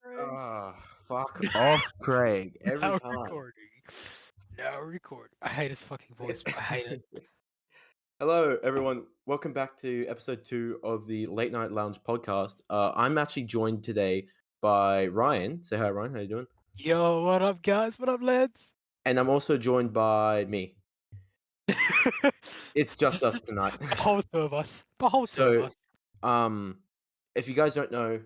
Craig. Fuck off, Craig. Every Now time. recording. Now record. I hate his fucking voice. I hate it. Hello, everyone. Welcome back to episode 2 of the Late Night Lounge podcast. I'm actually joined today by Ryan. Say hi, Ryan. How you doing? Yo, what up, guys? What up, lads? And I'm also joined by me. It's just us tonight. The whole two of us. The whole two of So, us. if you guys don't know,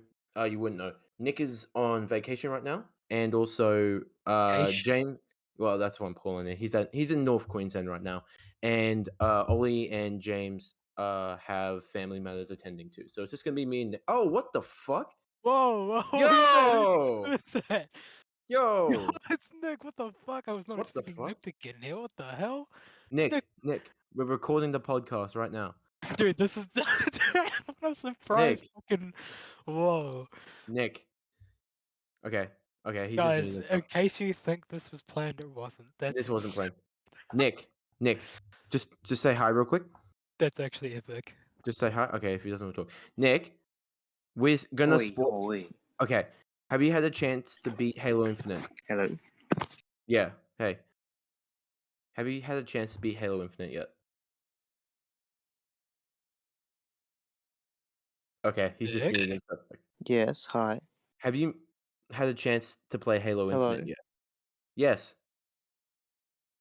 you wouldn't know. Nick is on vacation right now, and also Vacation. James. Well, that's what I'm calling it. He's in North Queensland right now, and Ollie and James have family matters attending to. So it's just gonna be me and Nick. Oh, what the fuck? Whoa, whoa, Yo, who's that? yo, It's Nick. What the fuck? I was not what the expecting fuck? Nick to get in here. What the hell? Nick, we're recording the podcast right now. Dude, this is dude, I'm not surprised. Nick. Fucking whoa. Nick. Okay, he's just Guys, muting in himself. case you think this was planned, it wasn't. This wasn't planned. Nick, just say hi real quick. That's actually epic. Just say hi. Okay, if he doesn't want to talk. Nick, we're gonna spoil. Okay, have you had a chance to beat Halo Infinite? Hello. Yeah. Hey. Have you had a chance to beat Halo Infinite yet? Okay, he's just Nick? muted himself. Yes. Hi. Have you had a chance to play Halo Hello. Infinite yet? Yes.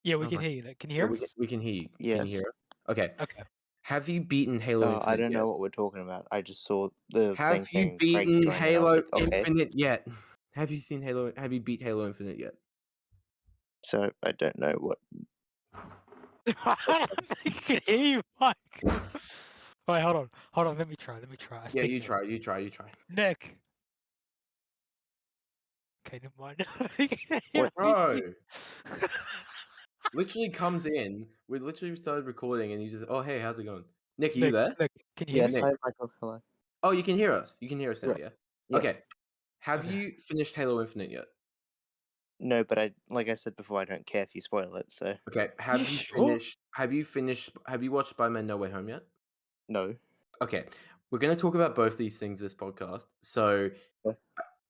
Yeah, we can Alright. hear you. Nick. Can you Yeah, hear us? we can hear you. Can you Yes. hear us? Okay. Okay. Have you beaten Halo Infinite I don't yet? know what we're talking about. I just saw the thing Have you saying Craig beaten joined, and I was Halo like, okay. Infinite yet? Have you seen Halo? Have you beat Halo Infinite yet? So I don't know what. I don't think you can hear you, Mike. Wait, hold on. Let me try. I Yeah, speak you now. try. Nick. Okay, never mind. You can hear What? Bro. me. Literally comes in. We literally started recording, and he just, oh hey, how's it going? Nick, are you Nick, there? Nick, can you hear Yes. me? Nick. Hi, Michael. Hello. Oh, you can hear us. You can hear us now, yeah? Yes. Okay. Have Okay. you finished Halo Infinite yet? No, but like I said before, I don't care if you spoil it. So Okay. You sure? Have you watched Spider-Man No Way Home yet? no. Okay. We're gonna talk about both these things this podcast. So Yeah.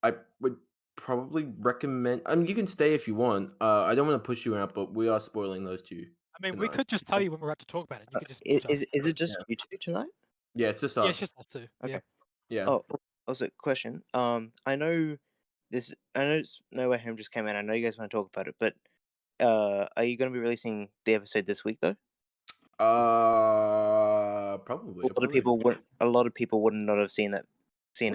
I would probably recommend. I mean, you can stay if you want. I don't want to push you out, but we are spoiling those two. I mean, we tonight. could just tell you when we're about to talk about it. You could just mute us. Is it just you two tonight? Yeah, it's just Yeah, us. it's just us two. Okay. Yeah. Yeah. Oh, also question. I know this. I know No Way Home just came out. I know you guys want to talk about it, but are you going to be releasing the episode this week though? Probably. A lot of people would not have seen it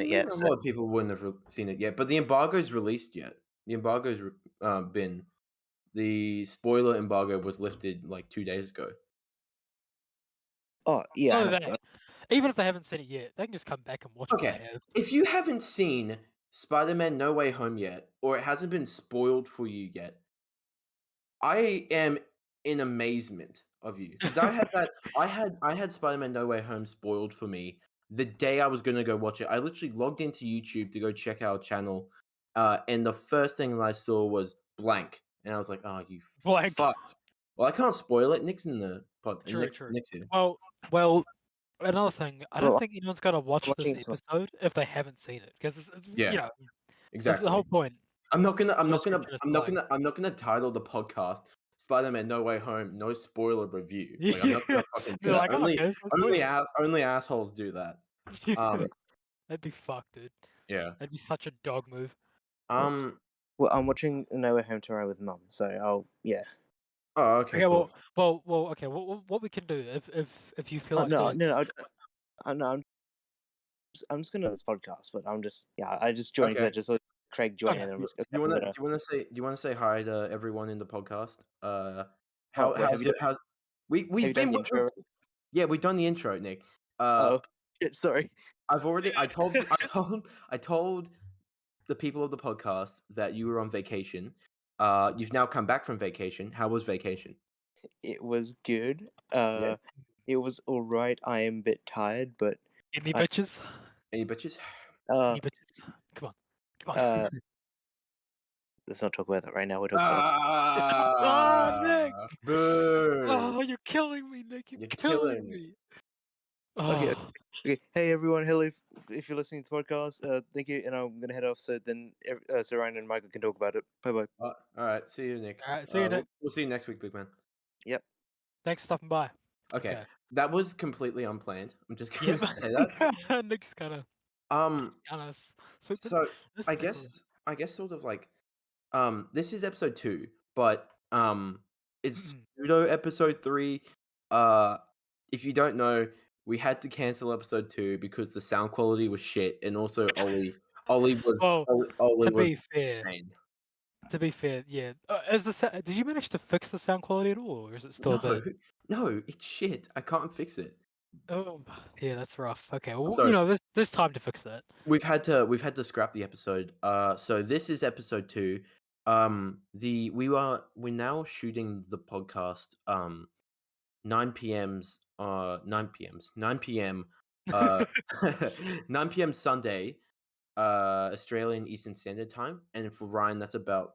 yet. A So. lot of people wouldn't have seen it yet, but the embargo's released yet. The embargo's been. The spoiler embargo was lifted like 2 days ago. Oh yeah. No, even if they haven't seen it yet, they can just come back and watch what Okay. they have. If you haven't seen Spider-Man No Way Home yet, or it hasn't been spoiled for you yet, I am in amazement of you, because I had that. I had Spider-Man No Way Home spoiled for me the day I was gonna go watch it. I literally logged into YouTube to go check our channel, and the first thing that I saw was blank, and I was like, "Oh, you Blank. fucked." Well, I can't spoil it. Nick's in the pod. True. Nick's here. Well, another thing, I don't Well, think anyone's gonna watch this watching it tonight. episode if they haven't seen it, because it's Yeah, you know that's exactly. the whole point. I'm not gonna title the podcast Spider-Man No Way Home No Spoiler Review. Like, I'm not gonna fucking do You're that. like, oh, okay, Only assholes do that. that'd be fucked, dude. Yeah. That'd be such a dog move. Um. Well, I'm watching No Way Home tomorrow with Mum, so yeah. Oh, okay. Okay, Cool. well, okay. What we can do if you feel like doing, I'm just gonna do this podcast, but I just joined because I just saw Craig join, and I'm just Do you wanna say hi to everyone in the podcast? We've you done been the intro already? Yeah, we've done the intro, Nick. Oh shit, sorry. I told the people of the podcast that you were on vacation. You've now come back from vacation. How was vacation? It was good. Yeah. It was alright. I am a bit tired, but any bitches? Any bitches? Any bitches? Come on. Let's not talk about that right now. We're talking Oh, Nick! Boo! Oh, you're killing me, Nick. You're killing me. Okay, Oh, okay. Hey everyone, hello. If you're listening to the podcast, thank you. And I'm gonna head off so then so Ryan and Michael can talk about it. Bye bye. All right. See you, Nick. all right. See you, Nick. We'll see you next week, big man. Yep. Thanks for stopping by. Okay. Okay. That was completely unplanned. I'm just Yep. gonna say that. Nick's kind of Um. swooped in. So That's I pretty cool. guess sort of like this is episode 2, but it's Mm. pseudo episode 3. Uh, if you don't know, we had to cancel episode 2 because the sound quality was shit, and also Well, Ollie to was be fair, insane. yeah. Did you manage to fix the sound quality at all, or is it still a No, bit? no, it's shit. I can't fix it. Oh, yeah, that's rough. Okay, well, So there's time to fix that. we've had to scrap the episode. So this is episode 2. We're now shooting the podcast 9 p.m. uh 9 p.m. Sunday, Australian Eastern Standard Time, and for Ryan that's about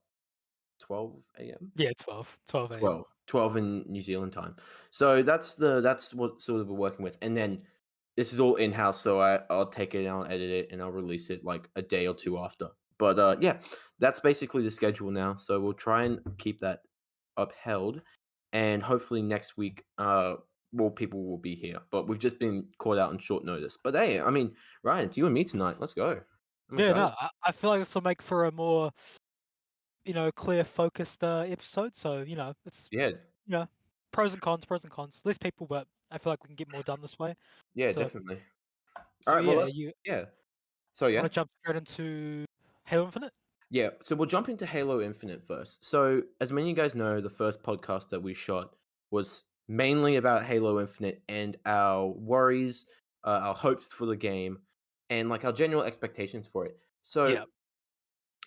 12 a.m. Yeah, 12 a.m. 12 in New Zealand time. So that's what sort of we're working with. And then this is all in-house, so I'll take it and I'll edit it and I'll release it like a day or two after. But yeah, that's basically the schedule now. So we'll try and keep that upheld, and hopefully next week more people will be here. But we've just been caught out on short notice. But hey, I mean, Ryan, it's you and me tonight. Let's go. I'm Yeah, excited. no, I feel like this will make for a more, clear, focused episode. So, it's, Yeah, pros and cons, pros and cons. Less people, but I feel like we can get more done this way. yeah, So, definitely. All so right, well yeah, let's you yeah. So yeah. want to jump straight into Halo Infinite? Yeah, so we'll jump into Halo Infinite first. So, as many of you guys know, the first podcast that we shot was mainly about Halo Infinite and our worries, our hopes for the game, and like our general expectations for it. So, Yeah.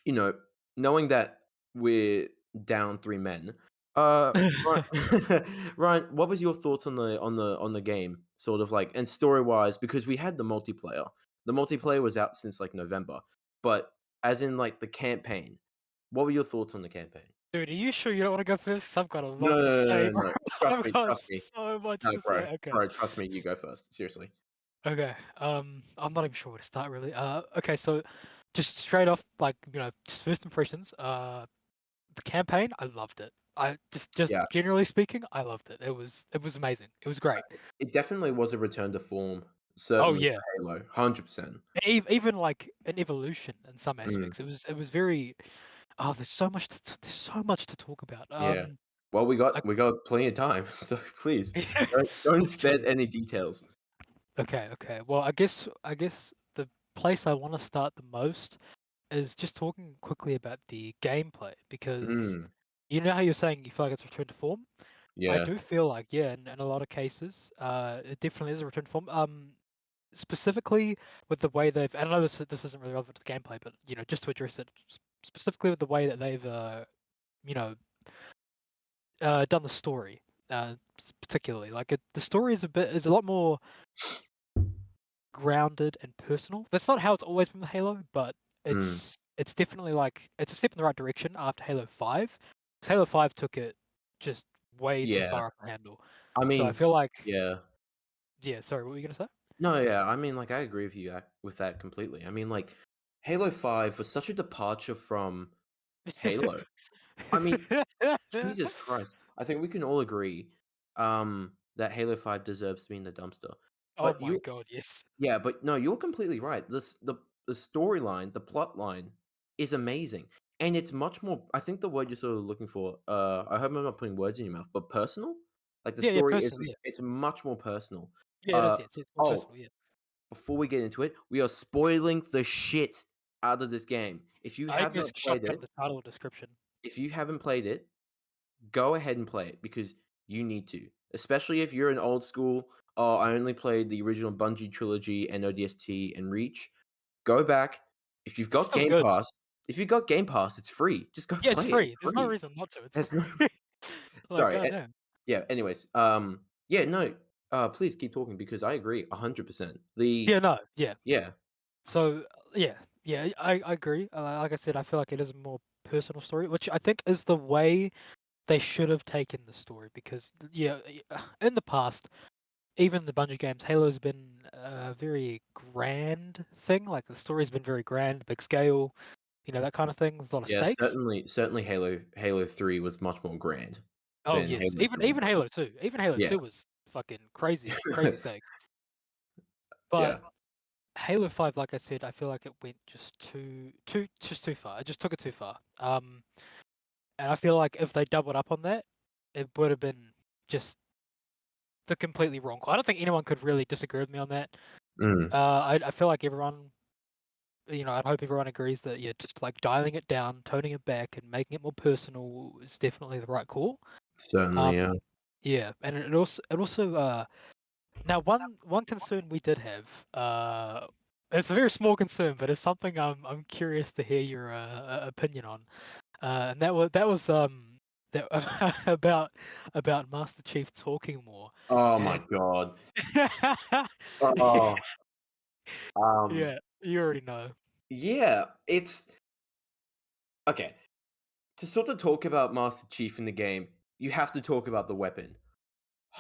you know, knowing that we're down 3 men, Ryan, Ryan, what was your thoughts on the game, sort of like, and story wise? Because we had the multiplayer. The multiplayer was out since like November, but as in like the campaign, what were your thoughts on the campaign? Dude, are you sure you don't want to go first? 'Cause I've got a No, lot no, to no, say, no, bro. no. Trust I've me, got trust me. so much No, to bro, say. Okay. bro, trust me. You go first. Seriously. Okay. I'm not even sure where to start really. Okay, so just straight off, like, just first impressions. The campaign, I loved it. I just Yeah, generally speaking, I loved it. It was amazing. It was great. it definitely was a return to form. Oh Certainly yeah. for Halo, 100%. Even like an evolution in some Mm, aspects. It was very. Oh, there's so much to talk about. yeah. Well, we Like, got plenty of time, so please don't that's spare true. any details. Okay. Well, I guess the place I want to start the most is just talking quickly about the gameplay because Mm, you know how you're saying you feel like it's returned to form. I yeah, do feel like, yeah, in a lot of cases, it definitely is a return to form. Specifically with the way they've, and I know this isn't really relevant to the gameplay, but just to address it specifically with the way that they've, you know, done the story, particularly like the story is a lot more grounded and personal. That's not how it's always been with Halo, but mm, it's definitely like it's a step in the right direction after Halo 5. 'Cause Halo 5 took it just way too yeah. far up the handle. I So I mean, feel like, yeah. yeah, sorry, what were you gonna say? No, yeah. I mean, like, I agree with you with that completely. I mean, like, Halo 5 was such a departure from Halo. I mean, Jesus Christ. I think we can all agree that Halo 5 deserves to be in the dumpster. Oh But my you god, yes. Yeah, but no, you're completely right. The storyline, the plot line is amazing. And it's much more, I think the word you're sort of looking for, I hope I'm not putting words in your mouth, but personal? Like the Yeah, story is personal, yeah. it's much more personal. Yeah, it is, Uh yeah, it's more oh, personal, yeah. before we get into it, we are spoiling the shit out of this game. I even just shotgun the title description. If you haven't played it, go ahead and play it because you need to. Especially if you're an old school, oh, I only played the original Bungie trilogy and ODST and Reach. Go back. If you've It's got still Game good. Pass, it's free. Just go Yeah, it's play it. free. It's There's no free. reason not to. It's There's no free. Like, sorry. goddamn. Yeah, anyways, yeah, no, please keep talking because I agree 100%. Yeah, no, yeah. Yeah. So yeah, I agree. Like I said, I feel like it is a more personal story, which I think is the way they should have taken the story because in the past even the Bungie games, Halo's been a very grand thing. Like the story's been very grand, big scale, that kind of thing. There's a lot of Yeah, stakes. certainly Halo 3 was much more grand Oh than yes, Halo even 3. even Halo 2, even Halo Yeah. 2 was fucking crazy, crazy stakes. Yeah. But Halo 5, like I said, I feel like it went just too far. It just took it too far. And I feel like if they doubled up on that, it would have been just the completely wrong call. I don't think anyone could really disagree with me on that. Mm, I feel like everyone, I'd hope everyone agrees that yeah, just like dialing it down, toning it back, and making it more personal is definitely the right call. certainly, yeah. Um, yeah, and it also now one concern we did have, it's a very small concern, but it's something I'm curious to hear your opinion on. And that was that about Master Chief talking more, Oh my and god. Oh, um, yeah, you already know. yeah, it's okay. To sort of talk about Master Chief in the game, you have to talk about the weapon.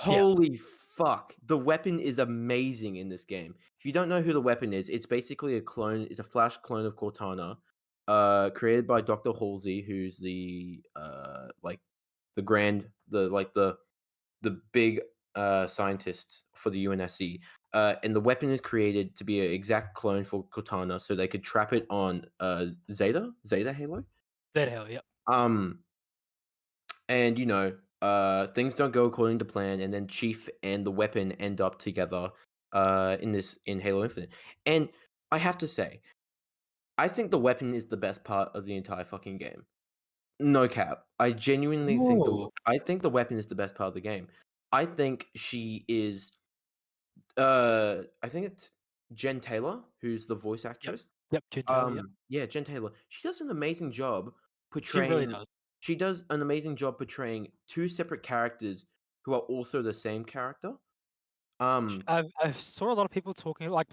Yeah, Holy fuck, the weapon is amazing in this game. If you don't know who the weapon is, it's basically a clone, it's a Flash clone of Cortana, created by Dr. Halsey, who's the like the big scientist for the UNSC. And the weapon is created to be an exact clone for Cortana, so they could trap it on Zeta Halo. that hell, yep, Um, and things don't go according to plan, and then Chief and the weapon end up together in Halo Infinite. And I have to say, I think the weapon is the best part of the entire fucking game. No cap. I genuinely think Ooh. I think the weapon is the best part of the game. I think she is I think it's Jen Taylor, who's the voice Yep, actress. yep, Gentile, yep. Yeah, Jen Taylor. She does an amazing job She really portraying does. she does an amazing job portraying two separate characters who are also the same character. Um, I saw a lot of people talking like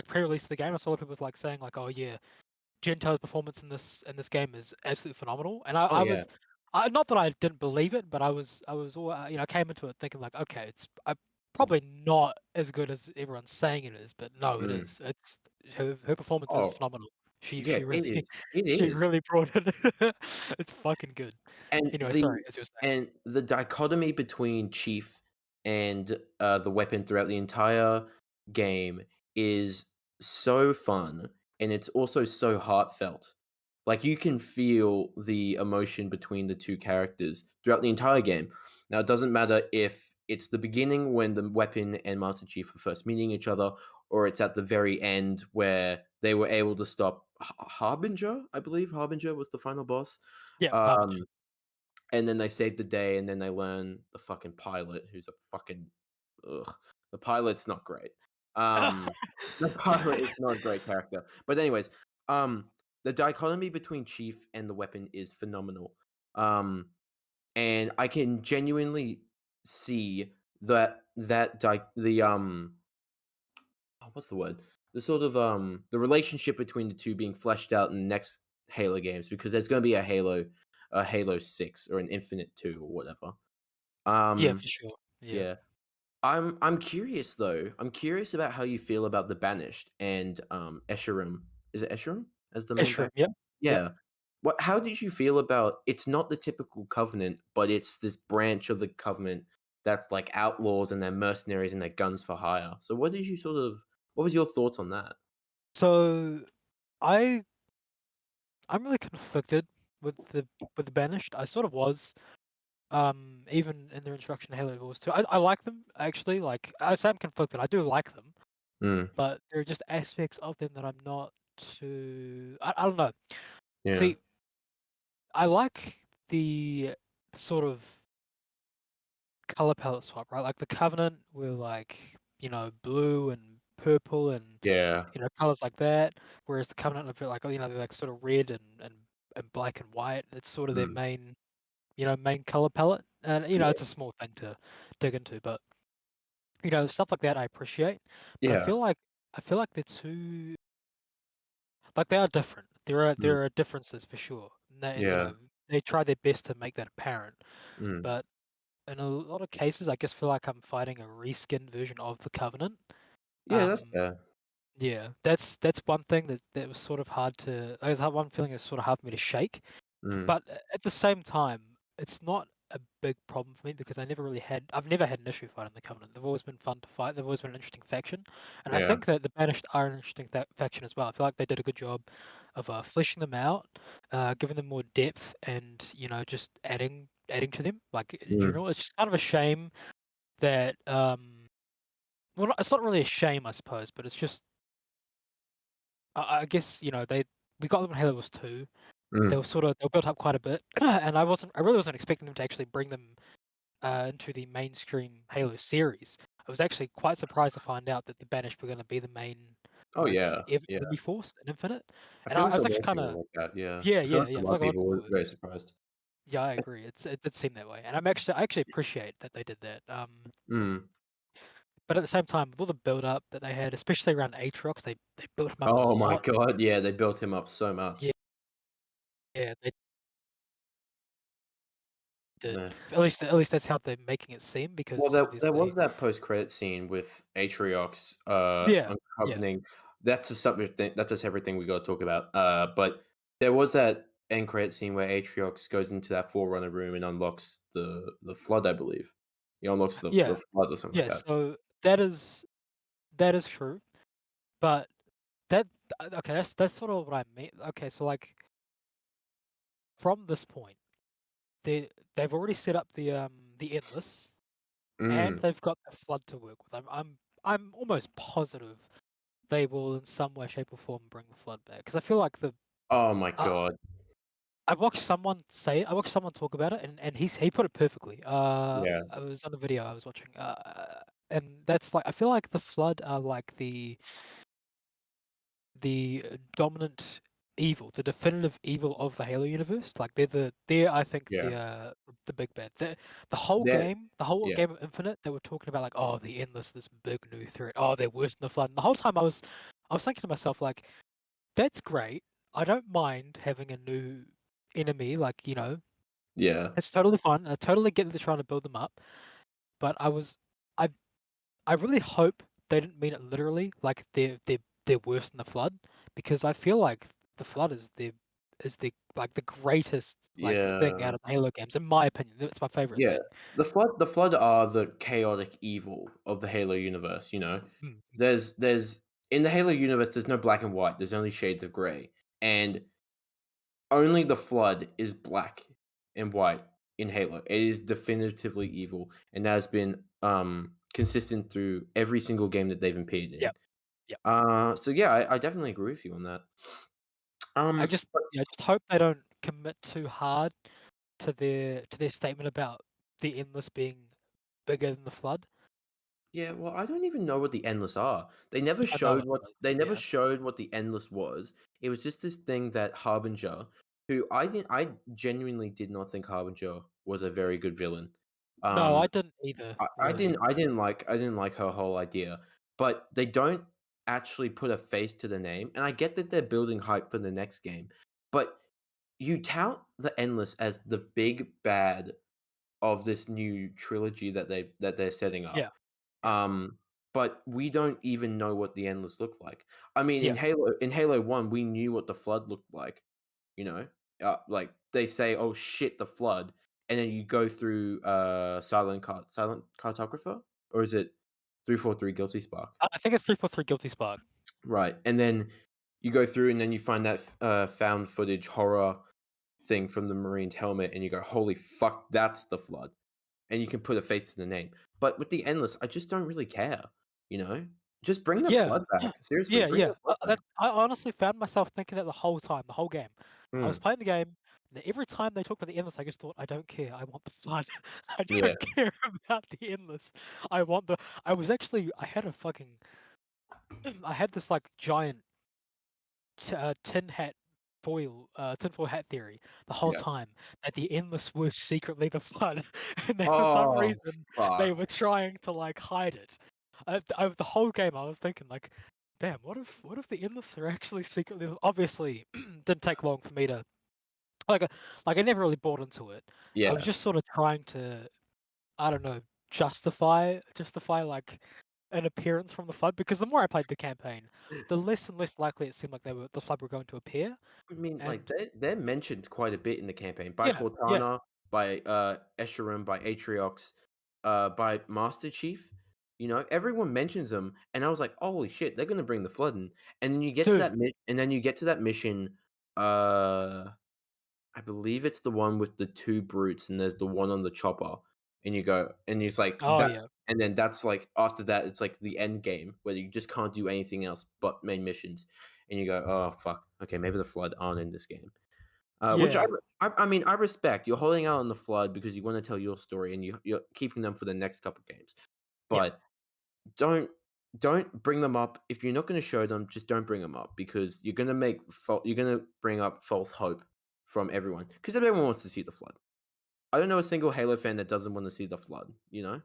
pre-release of the game. I saw a lot of people like saying like, oh yeah, Gentile's performance in this game is absolutely phenomenal. And I, oh I yeah. was, not that I didn't believe it, but I came into it thinking like, okay, it's probably not as good as everyone's saying it is, but no, it Mm. is. It's her performance is Oh, phenomenal. She yeah, she it really is. It she is. really brought it. It's fucking good. And Anyway, the sorry, as you were saying. and the dichotomy between Chief and the weapon throughout the entire game is so fun, and it's also so heartfelt. Like you can feel the emotion between the two characters throughout the entire game. Now it doesn't matter if it's the beginning when the weapon and Master Chief are first meeting each other, or it's at the very end where they were able to stop Harbinger. I believe Harbinger was the final boss. Yeah, Harbinger. Um, and then they save the day, and then they learn the fucking pilot, who's a fucking ugh. The pilot's not great. Um, the pilot is not a great character. But anyways, the dichotomy between Chief and the weapon is phenomenal. And I can genuinely see what's the word? The sort of the relationship between the two being fleshed out in the next Halo games, because there's going to be a Halo 6 or an Infinite 2 or whatever. Yeah, Um for sure. Yeah, yeah. I'm curious though. I'm curious about how you feel about the Banished and Escharum. Is it Escharum as the main bad Ishram. Yep, guy? yep. Yeah. What how did you feel about it's not the typical Covenant, but it's this branch of the Covenant that's like outlaws and they're mercenaries and they're guns for hire. So what was your thoughts on that? So I I'm really conflicted with the Banished. I sort of was. Even in their introduction to Halo Wars 2. I like them actually. Like I say I'm conflicted. I do like them, Mm, but there are just aspects of them that I'm not too. I don't know. yeah. See, I like the sort of color palette swap, right? Like the Covenant were like blue and purple and Yeah. colors like that, whereas the Covenant are a bit like they're like sort of red and black and white. It's sort of their Mm, main color palette, and yeah. it's a small thing to dig into, but stuff like that I appreciate, but I Yeah. feel like they're too like they are different. There are Mm, differences for sure. And they yeah. they try their best to make that apparent, Mm, but in a lot of cases, I just feel like I'm fighting a reskinned version of the Covenant. Yeah, that's Um, fair. yeah, that's one thing that was sort of hard to. There's one feeling that's sort of hard for me to shake. Mm, But at the same time, it's not a big problem for me because I've never had an issue fighting the Covenant. They've always been fun to fight. They've always been an interesting faction, and I yeah. think that the Banished are an interesting faction as well. I feel like they did a good job of fleshing them out, giving them more depth, and just adding to them. Like in Mm, general, it's just kind of a shame that well, it's not really a shame, I suppose, but it's just I guess we got them in Halo Wars 2. They mm. were built up quite a bit, and I really wasn't expecting them to actually bring them into the mainstream Halo series. I was actually quite surprised to find out that the Banished were going to be the main Oh with yeah, yeah. Enemy Force and Infinite, I and feel I like was a actually lot of kind people of are like that. Yeah, yeah, I feel yeah, like yeah. a I lot feel of like a lot of people people were were. very surprised. Yeah, I agree. It did seem that way, and I actually appreciate that they did that. Mm. But at the same time, with all the build up that they had, especially around Aatrox, they built him up a Oh my lot. god, yeah, they built him up so Yeah, much. yeah, they did. Meh. At least that's how they're making it seem Well, because there obviously, was that post-credit scene with Atriox, yeah, yeah, uncovering. That's a separate thing. That's a separate thing we got to talk about. But there was that end credit scene where Atriox goes into that Forerunner room and unlocks the flood. I believe he unlocks the yeah, flood or something like yeah. that. So that is true, but that okay, that's sort of what I mean. Okay, so like from this point, they've already set up the endless, and Mm. they've got the flood to work with. I'm almost positive they will in some way, shape, or form bring the flood back because I feel like the Oh my uh, god. I watched someone say it. I watched someone talk about it, and he put it perfectly. Yeah. I was on a video I was watching, and that's like I feel like the flood are like the dominant evil, the definitive evil of the Halo universe. Like they're I think Yeah. the big bad. That. The whole Yeah. game of Infinite, they were talking about like, oh, the endless, this big new threat. Oh, they're worse than the flood. And the whole time I was thinking to myself like, that's great. I don't mind having a new enemy. Like Yeah. it's totally fun. I totally get that they're trying to build them up. But I I really hope they didn't mean it literally, like they're worse than the flood, because I feel like the flood is the like the greatest like thing Yeah. out of the Halo games, in my opinion. It's my favorite Yeah, thing. the Flood are the chaotic evil of the Halo universe, you know? Mm, mm. There's in the Halo universe, there's no black and white, there's only shades of gray, and only the Flood is black and white in Halo. It is definitively evil, and that has been, consistent through every single game that they've appeared in. Yep, yep. So yeah, I definitely agree with you on that. But I just hope they don't commit too hard to their statement about the endless being bigger than the flood. yeah, well, I don't even know what the Endless are. Yeah, no one does. They never Yeah. showed what the Endless was. It was just this thing that Harbinger, who I genuinely did not think Harbinger was a very good villain. No, I Um, didn't either, I really. I didn't like her whole idea, but they don't actually put a face to the name, and I get that they're building hype for the next game, but you tout the Endless as the big bad of this new trilogy that they're setting Yeah, up. yeah, Um, but we don't even know what the Endless look like. I mean, yeah. In Halo 1, we knew what the Flood looked like, you know? Like, they say, "Oh, shit, the Flood," and then you go through, Silent Cartographer? Or is it 343 Guilty Spark? I think it's 343 Guilty Spark. Right, and then you go through and then you find that found footage horror thing from the Marine's helmet, and you go, "Holy fuck, that's the Flood." And you can put a face to the name. But with the Endless, I just don't really care, you know? Just bring the Yeah, Flood back. Seriously, yeah, bring yeah. the Flood back. I honestly found myself thinking that the whole time, the whole game. I was Mm, playing the game, and every time they talked about the endless, I just thought, I don't care. I want the flood. I yeah. don't care about the endless. I want the. I was actually. I had a fucking. I had this like giant tinfoil hat theory the whole Yeah. time that the endless were secretly the flood, and then for some Oh, reason they fuck. were trying to like hide it. The whole game I was thinking like, damn, what if the endless are actually secretly? Obviously, didn't take long for me to like I never really bought into it. I was Yeah. just sort of trying to I don't know, justify like an appearance from the Flood, because the more I played the campaign, the less and less likely it seemed like the Flood were going to appear. I mean, like And they're mentioned quite a bit in the campaign by yeah, yeah, Cortana, by Escharum, by Atriox, by Master Chief. You know, everyone mentions them, and I was like, "Holy shit, they're gonna bring the flood in." And then you get to dude. that mission. Uh, I believe it's the one with the two brutes, and there's the one on the chopper, and you go, and it's like Oh that, yeah, and then that's like after that, it's like the end game where you just can't do anything else but main missions, and you go, oh fuck, okay, maybe the flood aren't in this game, which yeah, I mean I respect. You're holding out on the flood because you want to tell your story, and you're keeping them for the next couple games, yeah. but don't don't bring them up if you're not going to show them. Just don't bring them up because you're going to you're going to bring up false hope from everyone because everyone wants to see the flood. I don't know a single Halo fan that doesn't want to see the flood, you know?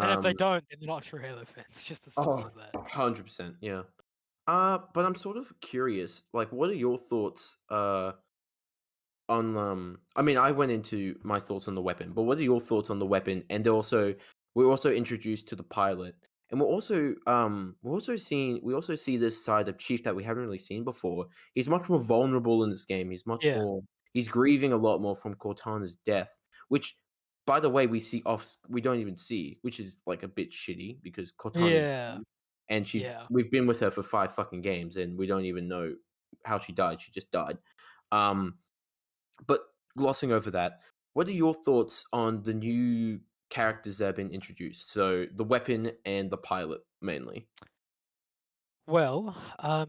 And if they Um, don't, then they're not true Halo fans. It's just as simple oh, as that. 100%, yeah. But I'm sort of curious, like, what are your thoughts, on, I mean, I went into my thoughts on the weapon, but what are your thoughts on the weapon? And also, we're also introduced to the pilot, and we also see this side of Chief that we haven't really seen before. He's much more vulnerable in this game. Yeah, He's grieving a lot more from Cortana's death, which, by the way, we don't even see, which is like a bit shitty because Cortana's yeah, dead, and yeah. we've been with her for 5 fucking games, and we don't even know how she died. She just died. Um, but glossing over that, what are your thoughts on the new characters that have been introduced? So the weapon and the pilot mainly. Well, I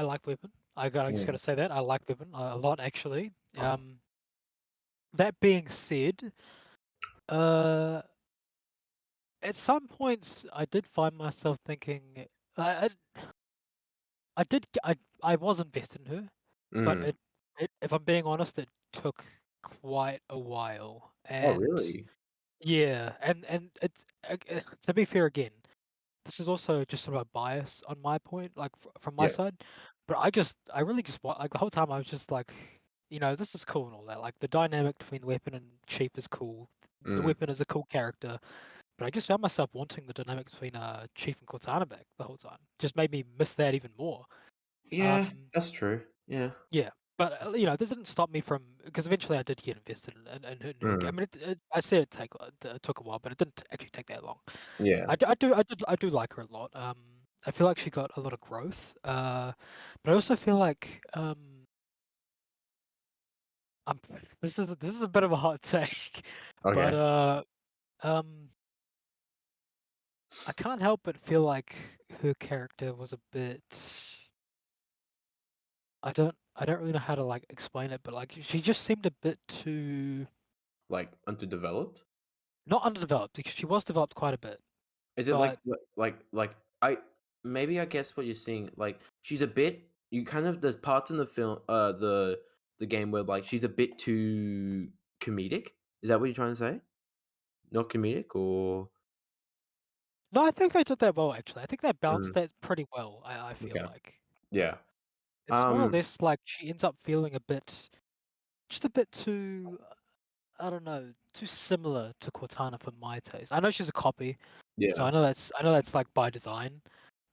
like Weapon. I just Mm. gotta say that I like Weapon a lot actually. Oh, That being said, uh, at some points I did find myself thinking, I did I was invested in her, but mm. if I'm being honest, it took quite a while. Oh, And really? yeah, and to be fair again, this is also just sort of a bias on my point, like from my Yeah. side. But I really just want, like, the whole time I was just like, this is cool and all that. Like the dynamic between Weapon and Chief is cool. The Mm. Weapon is a cool character, but I just found myself wanting the dynamic between Chief and Cortana back the whole time. Just made me miss that even more. Yeah, Um, that's true. Yeah. yeah, but this didn't stop me from, because eventually I did get invested in her. I Mm. mean, I said it took a while, but it didn't actually take that long. Yeah. I do like her a lot. I feel like she got a lot of growth. But I also feel like I'm, this is a bit of a hot take, but Okay. um, I can't help but feel like her character was a bit. I don't really know how to like explain it, but like she just seemed a bit too Like underdeveloped? not underdeveloped, because she was developed quite a bit, Is it but like I maybe I guess what you're seeing, like she's a bit you kind of there's parts in the film the game where like she's a bit too comedic. Is that what you're trying to say? Not comedic or no, I think they did that well actually. I think they balanced mm, that pretty well. I feel okay. like Yeah. it's more or Um less like she ends up feeling just a bit too, I don't know, too similar to Cortana for my taste. I know she's a copy, so yeah. I know that's like by design,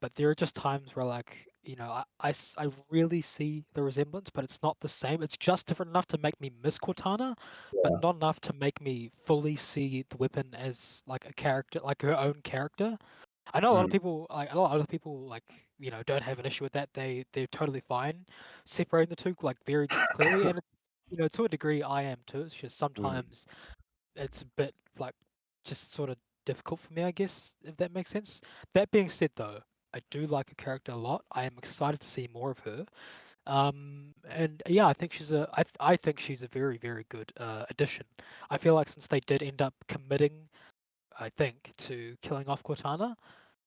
but there are just times where like I really see the resemblance, but it's not the same. It's just different enough to make me miss Cortana, but Yeah. not enough to make me fully see the weapon as like a character, like her own character. I know a lot of Mm, people, like a lot of other people, like don't have an issue with that. They're totally fine separating the two like very clearly, and to a degree I am too. It's just mm, sometimes it's a bit like just sort of difficult for me, I guess, if that makes sense. That being said, though, I do like her character a lot. I am excited to see more of her. And yeah, I think she's a very, very good addition. I feel like since they did end up committing, I think, to killing off Cortana,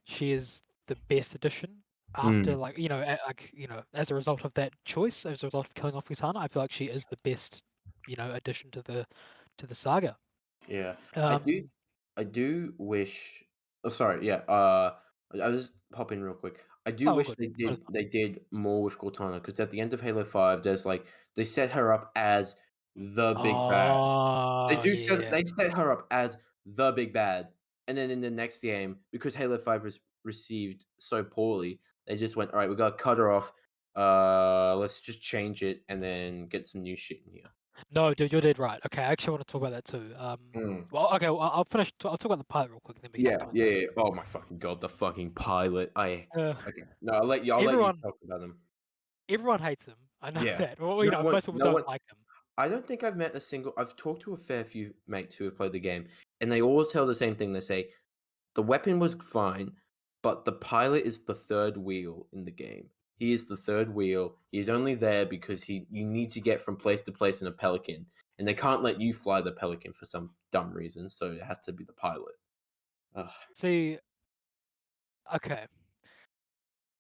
she is the best addition. After mm, like as a result of that choice, as a result of killing off Cortana, I feel like she is the best addition to the saga. yeah. I do Um, I do wish oh sorry, yeah, I'll just pop in real quick. I do oh, all wish good. All good. they did more with Cortana because at the end of Halo 5, there's like they set her up as the big bad. Oh, yeah. They set her up as the big bad, and then in the next game, because Halo 5 was received so poorly, they just went, "Alright, we gotta cut her off. Let's just change it and then get some new shit in here." No, dude, you're dead right. Okay, I actually want to talk about that too. Mm. Well, okay, well, I'll finish. I'll talk about the pilot real quick, and then we can Yeah, get to it. yeah, yeah. Oh my fucking god, the fucking pilot. Uh, Okay. No, I'll let you everyone, talk about him. everyone hates him. I know Yeah. that. Well, No one most people no don't one like him. I don't think I've met a single I've talked to a fair few mates who have played the game, and they always tell the same thing. They say, "The weapon was fine, but the pilot is the third wheel in the game. He is the third wheel. He's only there because you need to get from place to place in a Pelican, and they can't let you fly the Pelican for some dumb reason, so it has to be the pilot." Ugh. See, okay,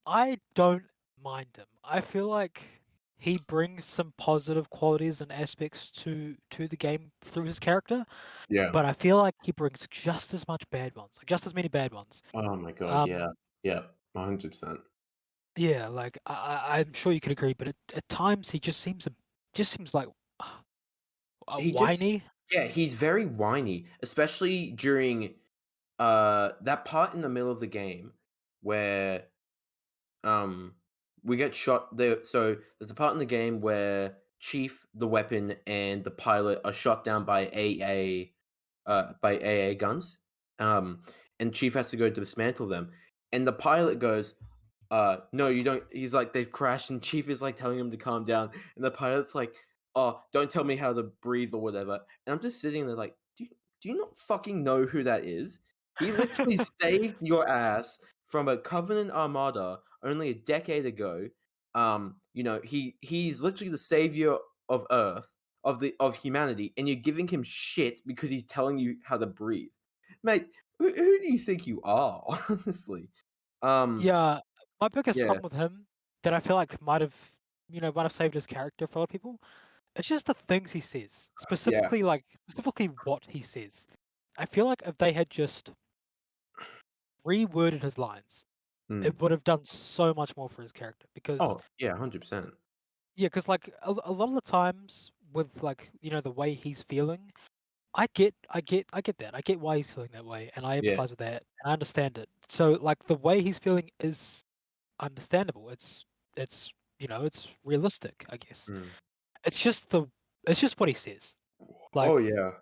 I don't mind him. I feel like he brings some positive qualities and aspects to the game through his character, Yeah. but I feel like he brings just as much bad ones, like just as many bad ones. Oh my god, yeah. Um, Yeah, 100%. yeah, like I'm sure you could agree, but at times he just seems like He just whiny. Yeah, he's very whiny, especially during, that part in the middle of the game where, um, we get shot there. So there's a part in the game where Chief, the weapon, and the pilot are shot down by AA guns. Um, and Chief has to go dismantle them. And the pilot goes, no, you don't. He's like, they've crashed, and Chief is like telling him to calm down. And the pilot's like, oh, don't tell me how to breathe or whatever. And I'm just sitting there like, do you not fucking know who that is? He literally saved your ass from a Covenant armada only a decade ago. He's literally the savior of Earth, of humanity, and you're giving him shit because he's telling you how to breathe, mate. Who do you think you are, honestly? Um, Yeah, my biggest yeah, problem with him that I feel like might have saved his character for a lot of people. It's just the things he says, yeah, specifically what he says. I feel like if they had just reworded his lines, mm. it would have done so much more for his character. Because Oh, yeah, 100%. yeah, because like a lot of the times with like the way he's feeling, I get that. I get why he's feeling that way, and I Yeah, empathize with that, and I understand it. So like the way he's feeling is understandable. It's it's realistic, I guess. mm. It's just it's just what he says. Oh, Like yeah,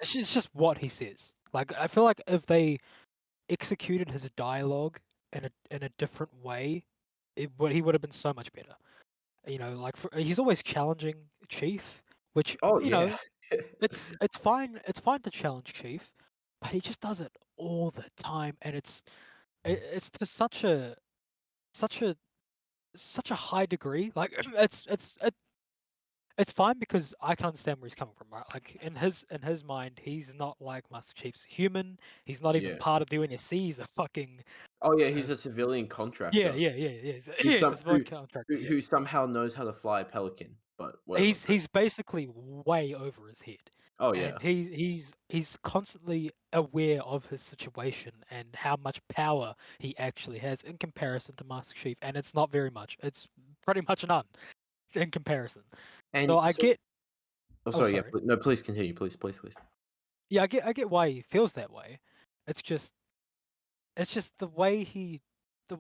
it's just what he says. Like I feel like if they executed his dialogue in a different way, he would have been so much better. Like he's always challenging Chief, which oh, yeah. it's fine to challenge Chief, but he just does it all the time, and it's to such a such a high degree. Like it's fine because I can understand where he's coming from, right? Like in his mind, he's not like Master Chief's human. He's not even Yeah. part of the UNSC. He's a fucking Oh, yeah, he's uh, a civilian yeah, contractor. yeah. He's It's a some civilian contractor. Yeah, who somehow knows how to fly a Pelican, but whatever, man. he's basically way over his head, Oh, and yeah. he's constantly aware of his situation and how much power he actually has in comparison to Master Chief, and it's not very much. It's pretty much none in comparison. So And I so get. Oh, Oh, sorry, yeah, sorry. no, please continue, please, please, please. Yeah, I get why he feels that way. It's just the way the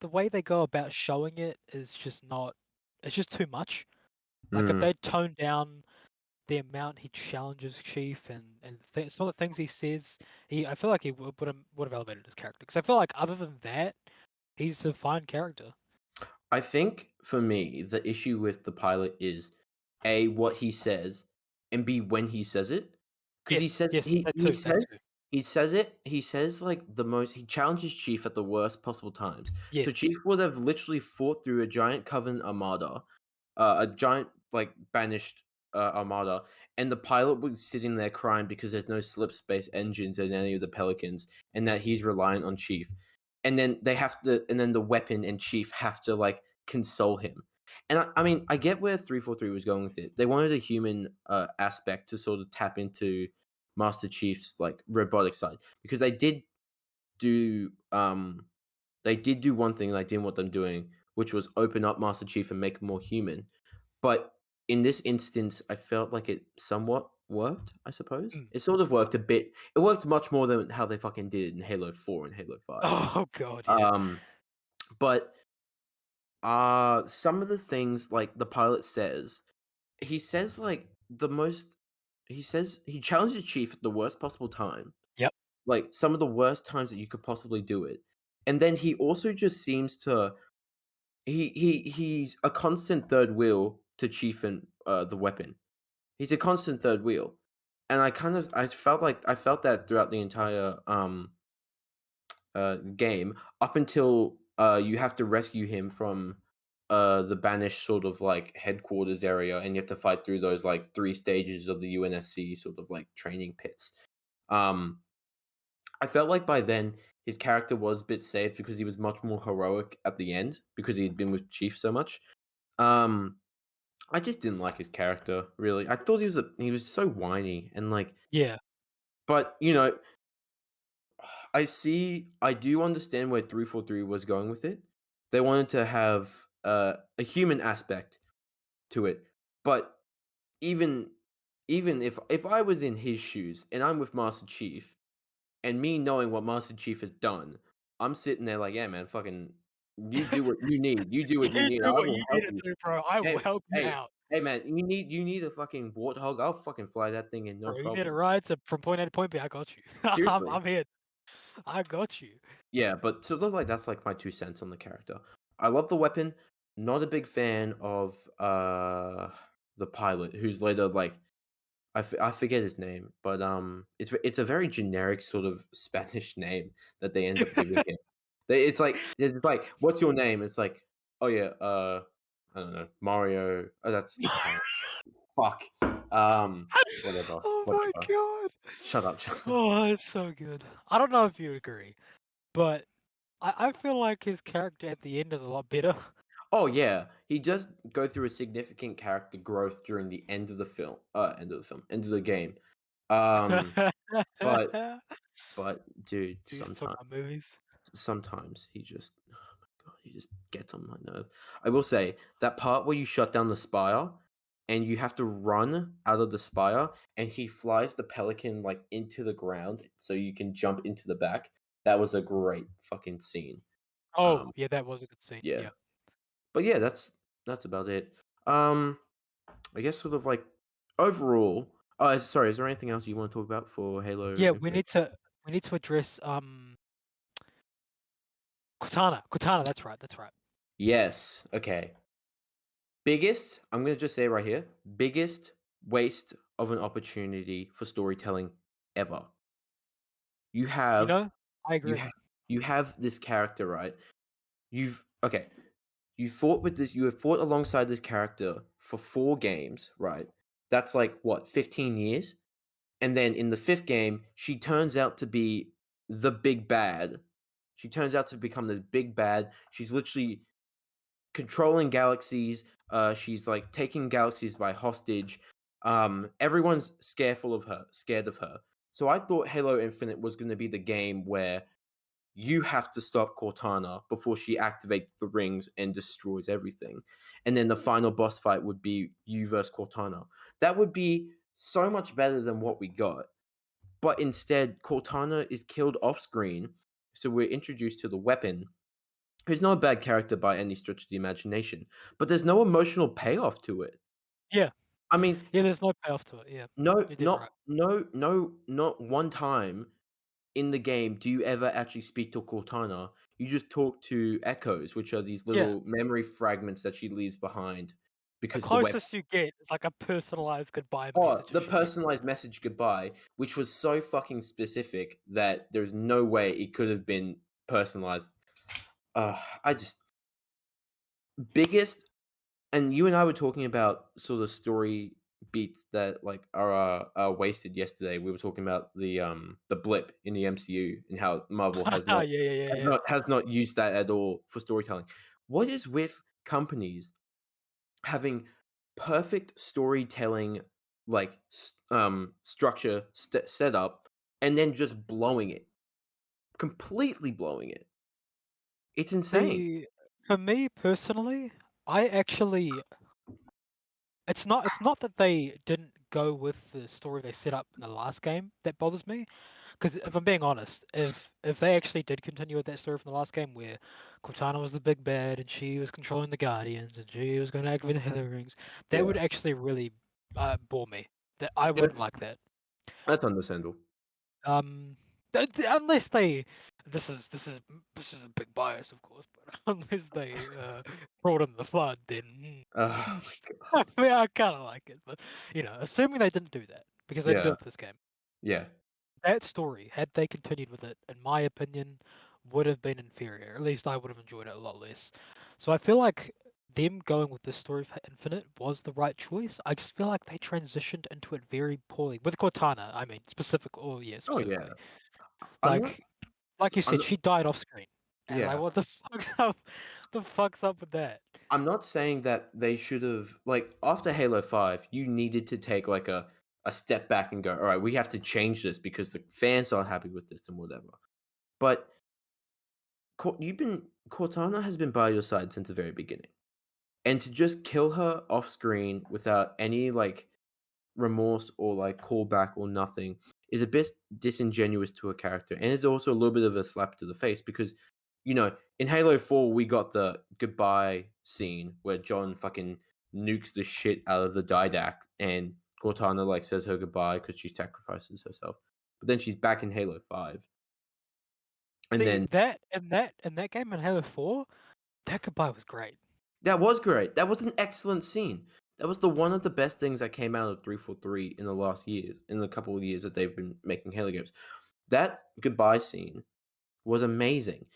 way they go about showing it is just not. It's just too much. Like if Mm. they tone down the amount he challenges Chief and some of the things he says, I feel like he would have elevated his character. Because I feel like other than that, he's a fine character. I think for me, the issue with the pilot is A, what he says, and B, when he says it. Because Yes, that too, that too. he says like he challenges Chief at the worst possible times. So Chief Yes, would have literally fought through a giant Covenant armada, a giant like banished armada, and the pilot was sitting there crying because there's no slip space engines in any of the Pelicans, and that he's reliant on Chief. And then and then the weapon and Chief have to like console him. And I mean, I get where 343 was going with it. They wanted a human aspect to sort of tap into Master Chief's like robotic side, because do they did do one thing that I didn't want them doing, which was open up Master Chief and make him more human. But in this instance, I felt like it somewhat worked, I suppose. Mm. It sort of worked a bit. It worked much more than how they fucking did it in Halo 4 and Halo 5. Oh god, yeah. Um, but some of the things like the pilot says, he says like the most he says he challenges Chief at the worst possible time. Yep. Like some of the worst times that you could possibly do it. And then he also just seems to he's a constant third wheel to Chief and the weapon. He's a constant third wheel. And I felt that throughout the entire game up until you have to rescue him from the banished sort of like headquarters area, and you have to fight through those like 3 stages of the UNSC sort of like training pits. Um, I felt like by then his character was a bit saved because he was much more heroic at the end because he had been with Chief so much. Um, I just didn't like his character really. I thought he was so whiny and like, Yeah. but I do understand where 343 was going with it. They wanted to have a human aspect to it, but even even if I was in his shoes and I'm with Master Chief, and me knowing what Master Chief has done, I'm sitting there like, "Yeah, man, fucking you do what you need. You do what you You need. do I what will you help need to you. do, bro. I will Hey, help you hey, out. hey, man, you need a fucking warthog. I'll fucking fly that thing in, no Bro, you need a problem." ride from point A to point B, I got you. Seriously. I'm here. I got you. Yeah, but so look like that's like my 2 cents on the character. I love the weapon. Not a big fan of the pilot who's later like I forget his name, but it's a very generic sort of Spanish name that they end up giving him. It's like what's your name? It's like, "Oh yeah, I don't know, Mario." Oh, that's Italian. Fuck. Whatever. Oh my Whatever. god. Shut up. Shut up. Oh, that's so good. I don't know if you agree, but I feel like his character at the end is a lot better. Oh yeah, he does go through a significant character growth during the end of the game. Um, but dude, Dude, talk about movies. sometimes he just oh my god, he just gets on my nerve. I will say that part where you shut down the spire and you have to run out of the spire and he flies the pelican like into the ground so you can jump into the back. That was a great fucking scene. Oh, Um, yeah, that was a good scene. yeah. Yeah. But yeah, that's about it. Um, I guess sort of like overall. Sorry. Is there anything else you want to talk about for Halo Yeah, Infinite? we need to address Cortana. Cortana, that's right, that's right. Yes. Okay. Biggest. I'm gonna just say right here. Biggest waste of an opportunity for storytelling ever. You You have know, I you agree. have you have this character, right? You've okay. You fought with this. You have fought alongside this character for 4 games, right? That's like what 15 years. And then in the 5th game, she turns out to be the big bad. She turns out to become this big bad. She's literally controlling galaxies. She's like taking galaxies by hostage. Everyone's scared of her. So I thought Halo Infinite was going to be the game where you have to stop Cortana before she activates the rings and destroys everything. And then the final boss fight would be you versus Cortana. That would be so much better than what we got. But instead, Cortana is killed off screen, so we're introduced to the weapon, who's not a bad character by any stretch of the imagination, but there's no emotional payoff to it. Yeah. I mean, Yeah, there's no payoff to it. Yeah. You're dead right. not one time in the game do you ever actually speak to Cortana. You just talk to echoes, which are these Yeah. little memory fragments that she leaves behind The because the weapon. closest you get is like a personalized goodbye Oh, message if the she leaves. personalized message goodbye, which was so fucking specific that there's no way it could have been personalized. I just biggest, and you and I were talking about sort of story beats that like are wasted yesterday. We were talking about the blip in the MCU and how Marvel Yeah, yeah, yeah, yeah. has not used that at all for storytelling. What is with companies having perfect storytelling like structure set up and then just blowing it, completely blowing it? It's insane. See, for me personally, I actually It's not that they didn't go with the story they set up in the last game that bothers me. Because if I'm being honest, if they actually did continue with that story from the last game where Cortana was the big bad and she was controlling the Guardians and she was going to activate the Hither Rings, that Yeah, would actually really bore me. That I yeah, wouldn't like that. that's understandable. Um, unless they, this is a big bias, of course, but unless they brought in the flood, then Oh my I god. mean, I kind of like it. But assuming they didn't do that because they didn't do Yeah, it for this game. yeah. That story, had they continued with it, in my opinion, would have been inferior. At least I would have enjoyed it a lot less. So I feel like them going with this story for Infinite was the right choice. I just feel like they transitioned into it very poorly. With Cortana, I mean, Oh yeah. specifically. I'm not. Like you I'm said, not. she died off screen. And like Yeah. what the fuck's up the fuck's up with that? I'm not saying that they should have like after Halo 5, you needed to take like a step back and go, all right, we have to change this because the fans aren't happy with this and whatever. But Cortana has been by your side since the very beginning. And to just kill her off screen without any like remorse or like callback or nothing is a bit disingenuous to a character, and it's also a little bit of a slap to the face because in Halo 4 we got the goodbye scene where John fucking nukes the shit out of the Didac and Cortana like says her goodbye because she sacrifices herself, but then she's back in Halo 5 and See then that game in Halo 4, that goodbye was great. that was great. That was an excellent scene. That was the one of the best things that came out of 343 in the last years, in the couple of years that they've been making Halo games. That goodbye scene was amazing,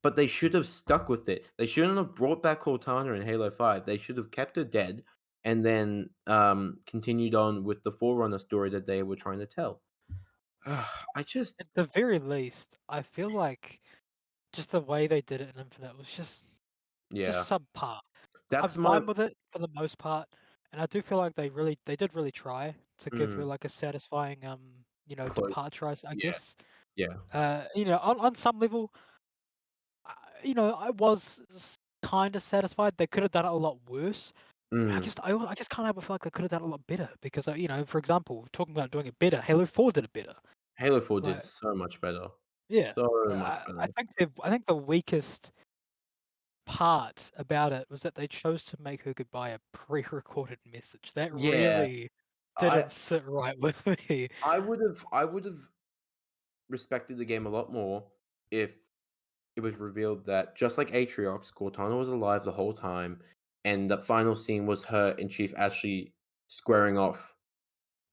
but they should have stuck with it. They shouldn't have brought back Cortana in Halo 5. They should have kept her dead and then continued on with the Forerunner story that they were trying to tell. I just, At the very least, I feel like just the way they did it in Infinite was yeah, just subpar. I'm that's my, fine with it for the most part, and I do feel like they did really try to give her mm, like a satisfying close. departure, I Yeah, guess. yeah, On some level, I was kind of satisfied. They could have done it a lot worse. mm. I just can't help but feel like they could have done it a lot better because for example, talking about doing it better, Halo 4 did it better. Halo 4 did Like so much better. yeah, So much I better. think the weakest part about it was that they chose to make her goodbye a pre-recorded message. That Yeah, really I didn't sit right with me. I would have respected the game a lot more if it was revealed that just like Atriox, Cortana was alive the whole time, and the final scene was her and Chief actually squaring off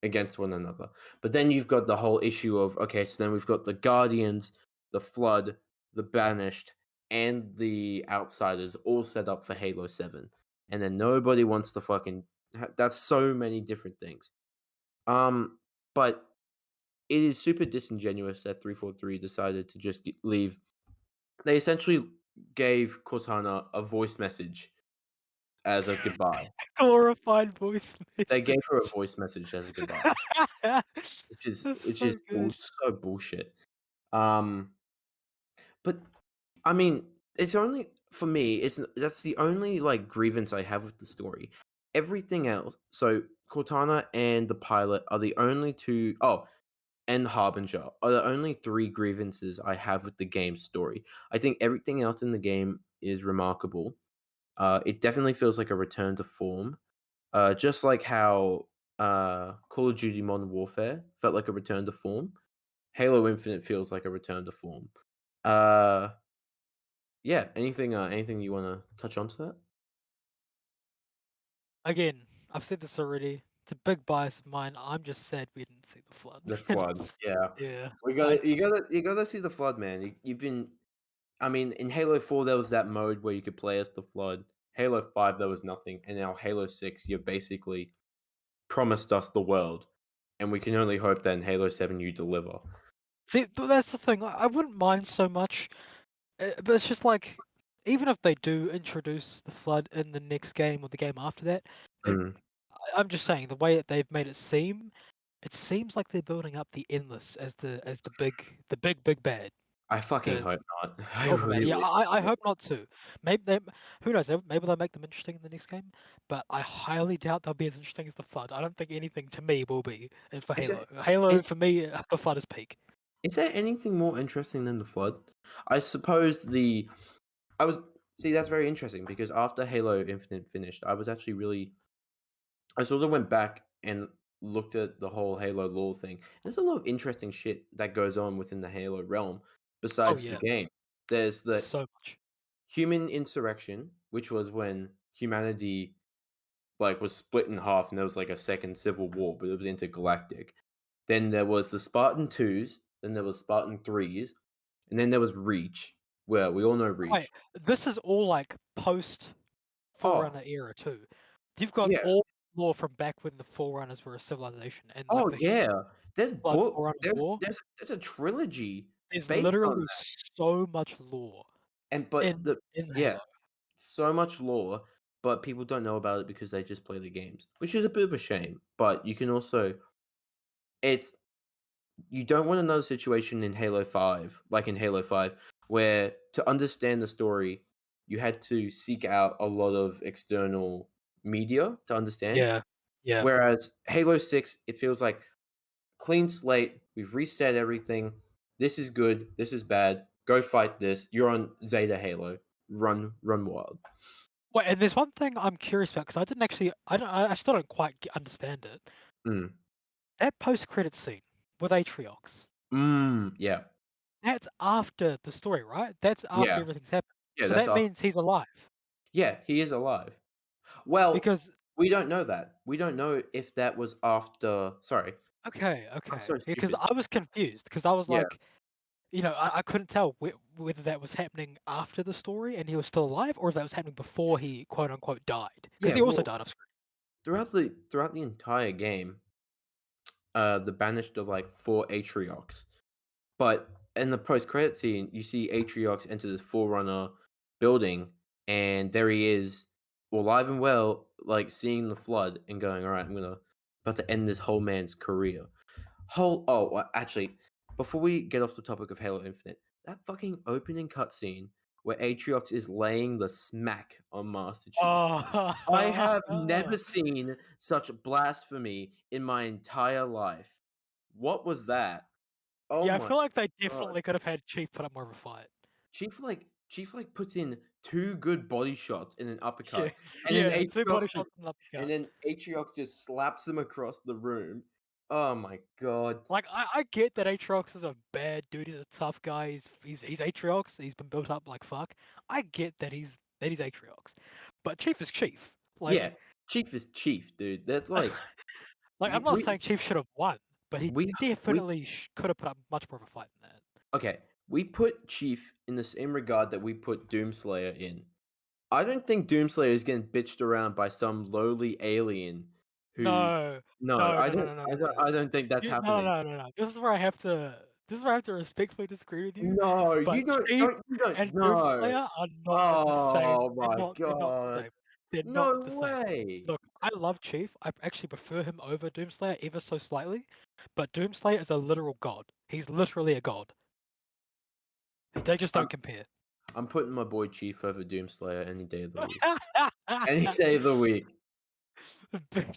against one another. But then you've got the whole issue of okay, so then we've got the Guardians, the Flood, the Banished, and the Outsiders all set up for Halo 7. And then nobody wants to fucking that's so many different things. But it is super disingenuous that 343 decided to just leave. They essentially gave Cortana a voice message as a goodbye. Glorified voice They message. gave her a voice message as a goodbye, which is That's which so is good. so bullshit. Um, but I mean, it's only for me. It's that's the only like grievance I have with the story. Everything else, so Cortana and the pilot are the only two. Oh, and Harbinger are the only three grievances I have with the game's story. I think everything else in the game is remarkable. It definitely feels like a return to form, just like how Call of Duty Modern Warfare felt like a return to form. Halo Infinite feels like a return to form. Uh, yeah. Anything you want to touch on to that? Again, I've said this already. It's a big bias of mine. I'm just sad we didn't see the flood. The flood. Yeah, Yeah, we I got you just gotta see the flood, man. You've been. I mean, in Halo 4 there was that mode where you could play as the flood. Halo 5 there was nothing, and now Halo 6 you're basically promised us the world, and we can only hope that in Halo 7 you deliver. see. That's the thing. I wouldn't mind so much, but it's just like even if they do introduce the flood in the next game or the game after that, it, Mm. I'm just saying the way that they've made it seem. It seems like they're building up the endless as the big bad. I fucking The hope not. I Oh man, yeah, really I hope hope not too. Maybe they, who knows? Maybe they'll make them interesting in the next game, but I highly doubt they'll be as interesting as the Flood. I don't think anything to me will be for Is there Halo. Halo is for me, the Flood is peak. is there anything more interesting than the Flood? I suppose the I was see that's very interesting because after Halo Infinite finished, I was actually really I sort of went back and looked at the whole Halo lore thing. There's a lot of interesting shit that goes on within the Halo realm Oh besides the yeah, game. There's the so much. human insurrection, which was when humanity like was split in half and there was like a second civil war, but it was intergalactic. Then there was the Spartan 2s, then there was Spartan 3s, and then there was Reach, where we all know Wait, Reach. this is all like post Oh, Forerunner era too. You've got yeah. all lore from back when the Forerunners were a civilization and like Oh, the yeah. There's Flood books. Forerunner lore. There's a trilogy There's based on literally that. so much lore And but the in yeah, Halo. so much lore, but people don't know about it because they just play the games, which is a bit of a shame. But you can also it's you don't want another situation in Halo 5, like in Halo 5, where to understand the story, you had to seek out a lot of external media to understand. Yeah, yeah. Whereas Halo 6, it feels like clean slate, we've reset everything. This is good, this is bad. Go fight this. You're on Zeta Halo. Run wild. Wait, and there's one thing I'm curious about because I didn't actually, I still don't quite understand it. Mm. That post-credit scene with Atriox, Yeah. that's after the story, right? That's after Yeah. everything's happened. Yeah, So that's that off. means he's alive. Yeah, he is alive. Well, Because we don't know that. We don't know if that was after. Sorry, okay, I'm okay, so because stupid. I was confused because I was Yeah, like, I couldn't tell whether that was happening after the story and he was still alive, or if that was happening before he quote unquote died. Because yeah. he also Well, died off screen. throughout the entire game, the banished are like 4 Atriox. But in the post-credit scene, you see Atriox enter this Forerunner building, and there he is, alive and well, like seeing the flood and going, "All right, I'm gonna about to end this whole man's career." Well, actually, before we get off the topic of Halo Infinite, that fucking opening cutscene where Atriox is laying the smack on Master Chief. I have never Oh, seen such blasphemy in my entire life. What was that? Oh yeah, I my feel like they god. definitely could have had Chief put up more of a fight. Chief puts in 2 good body shots in an Yeah, uppercut, and then yeah, two Atriox body just shots and an and uppercut. then Atriox just slaps him across the room. Oh my god. Like I get that Atriox is a bad dude. He's a tough guy. He's Atriox. He's been built up like fuck. I get that he's Atriox, but Chief is Chief. Yeah, Like Chief is Chief, dude. That's like like I'm you not saying Chief should have won, but he we we definitely could have put up much more of a fight than that. okay, we put Chief in the same regard that we put Doomslayer in. I don't think Doomslayer is getting bitched around by some lowly alien who No, no, no, I no, no, don't no, no, I no, don't no. I don't think that's No, happening. no, no, no. This is where I have to. This is where I have to respectfully disagree with you. No, But you Chief don't and no. Doomslayer are not in the same. Oh They're my not. They're not the god. same. They're not No the same. way. Look, I love Chief. I actually prefer him over Doomslayer ever so slightly. But Doomslayer is a literal god. He's literally a god. They just I'm don't compare. I'm putting my boy Chief over Doomslayer any day of the week. Any day of the week.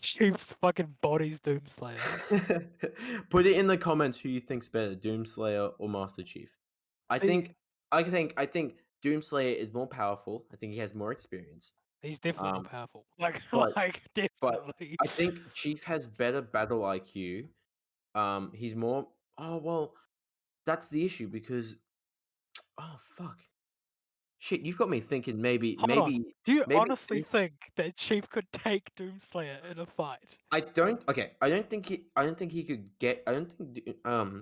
Chief's fucking body's Doomslayer. Put it in the comments who you think's better, Doomslayer or Master Chief. I See, think I think Doomslayer is more powerful. I think he has more experience. he's definitely more Um, powerful. Like, but like but definitely. I think Chief has better battle IQ. He's more. Oh well, that's the issue because oh fuck, shit. You've got me thinking. Maybe Hold on. Do you maybe honestly think that Chief could take Doomslayer in a fight? I don't. Okay, I don't think he. I don't think he could get. I don't think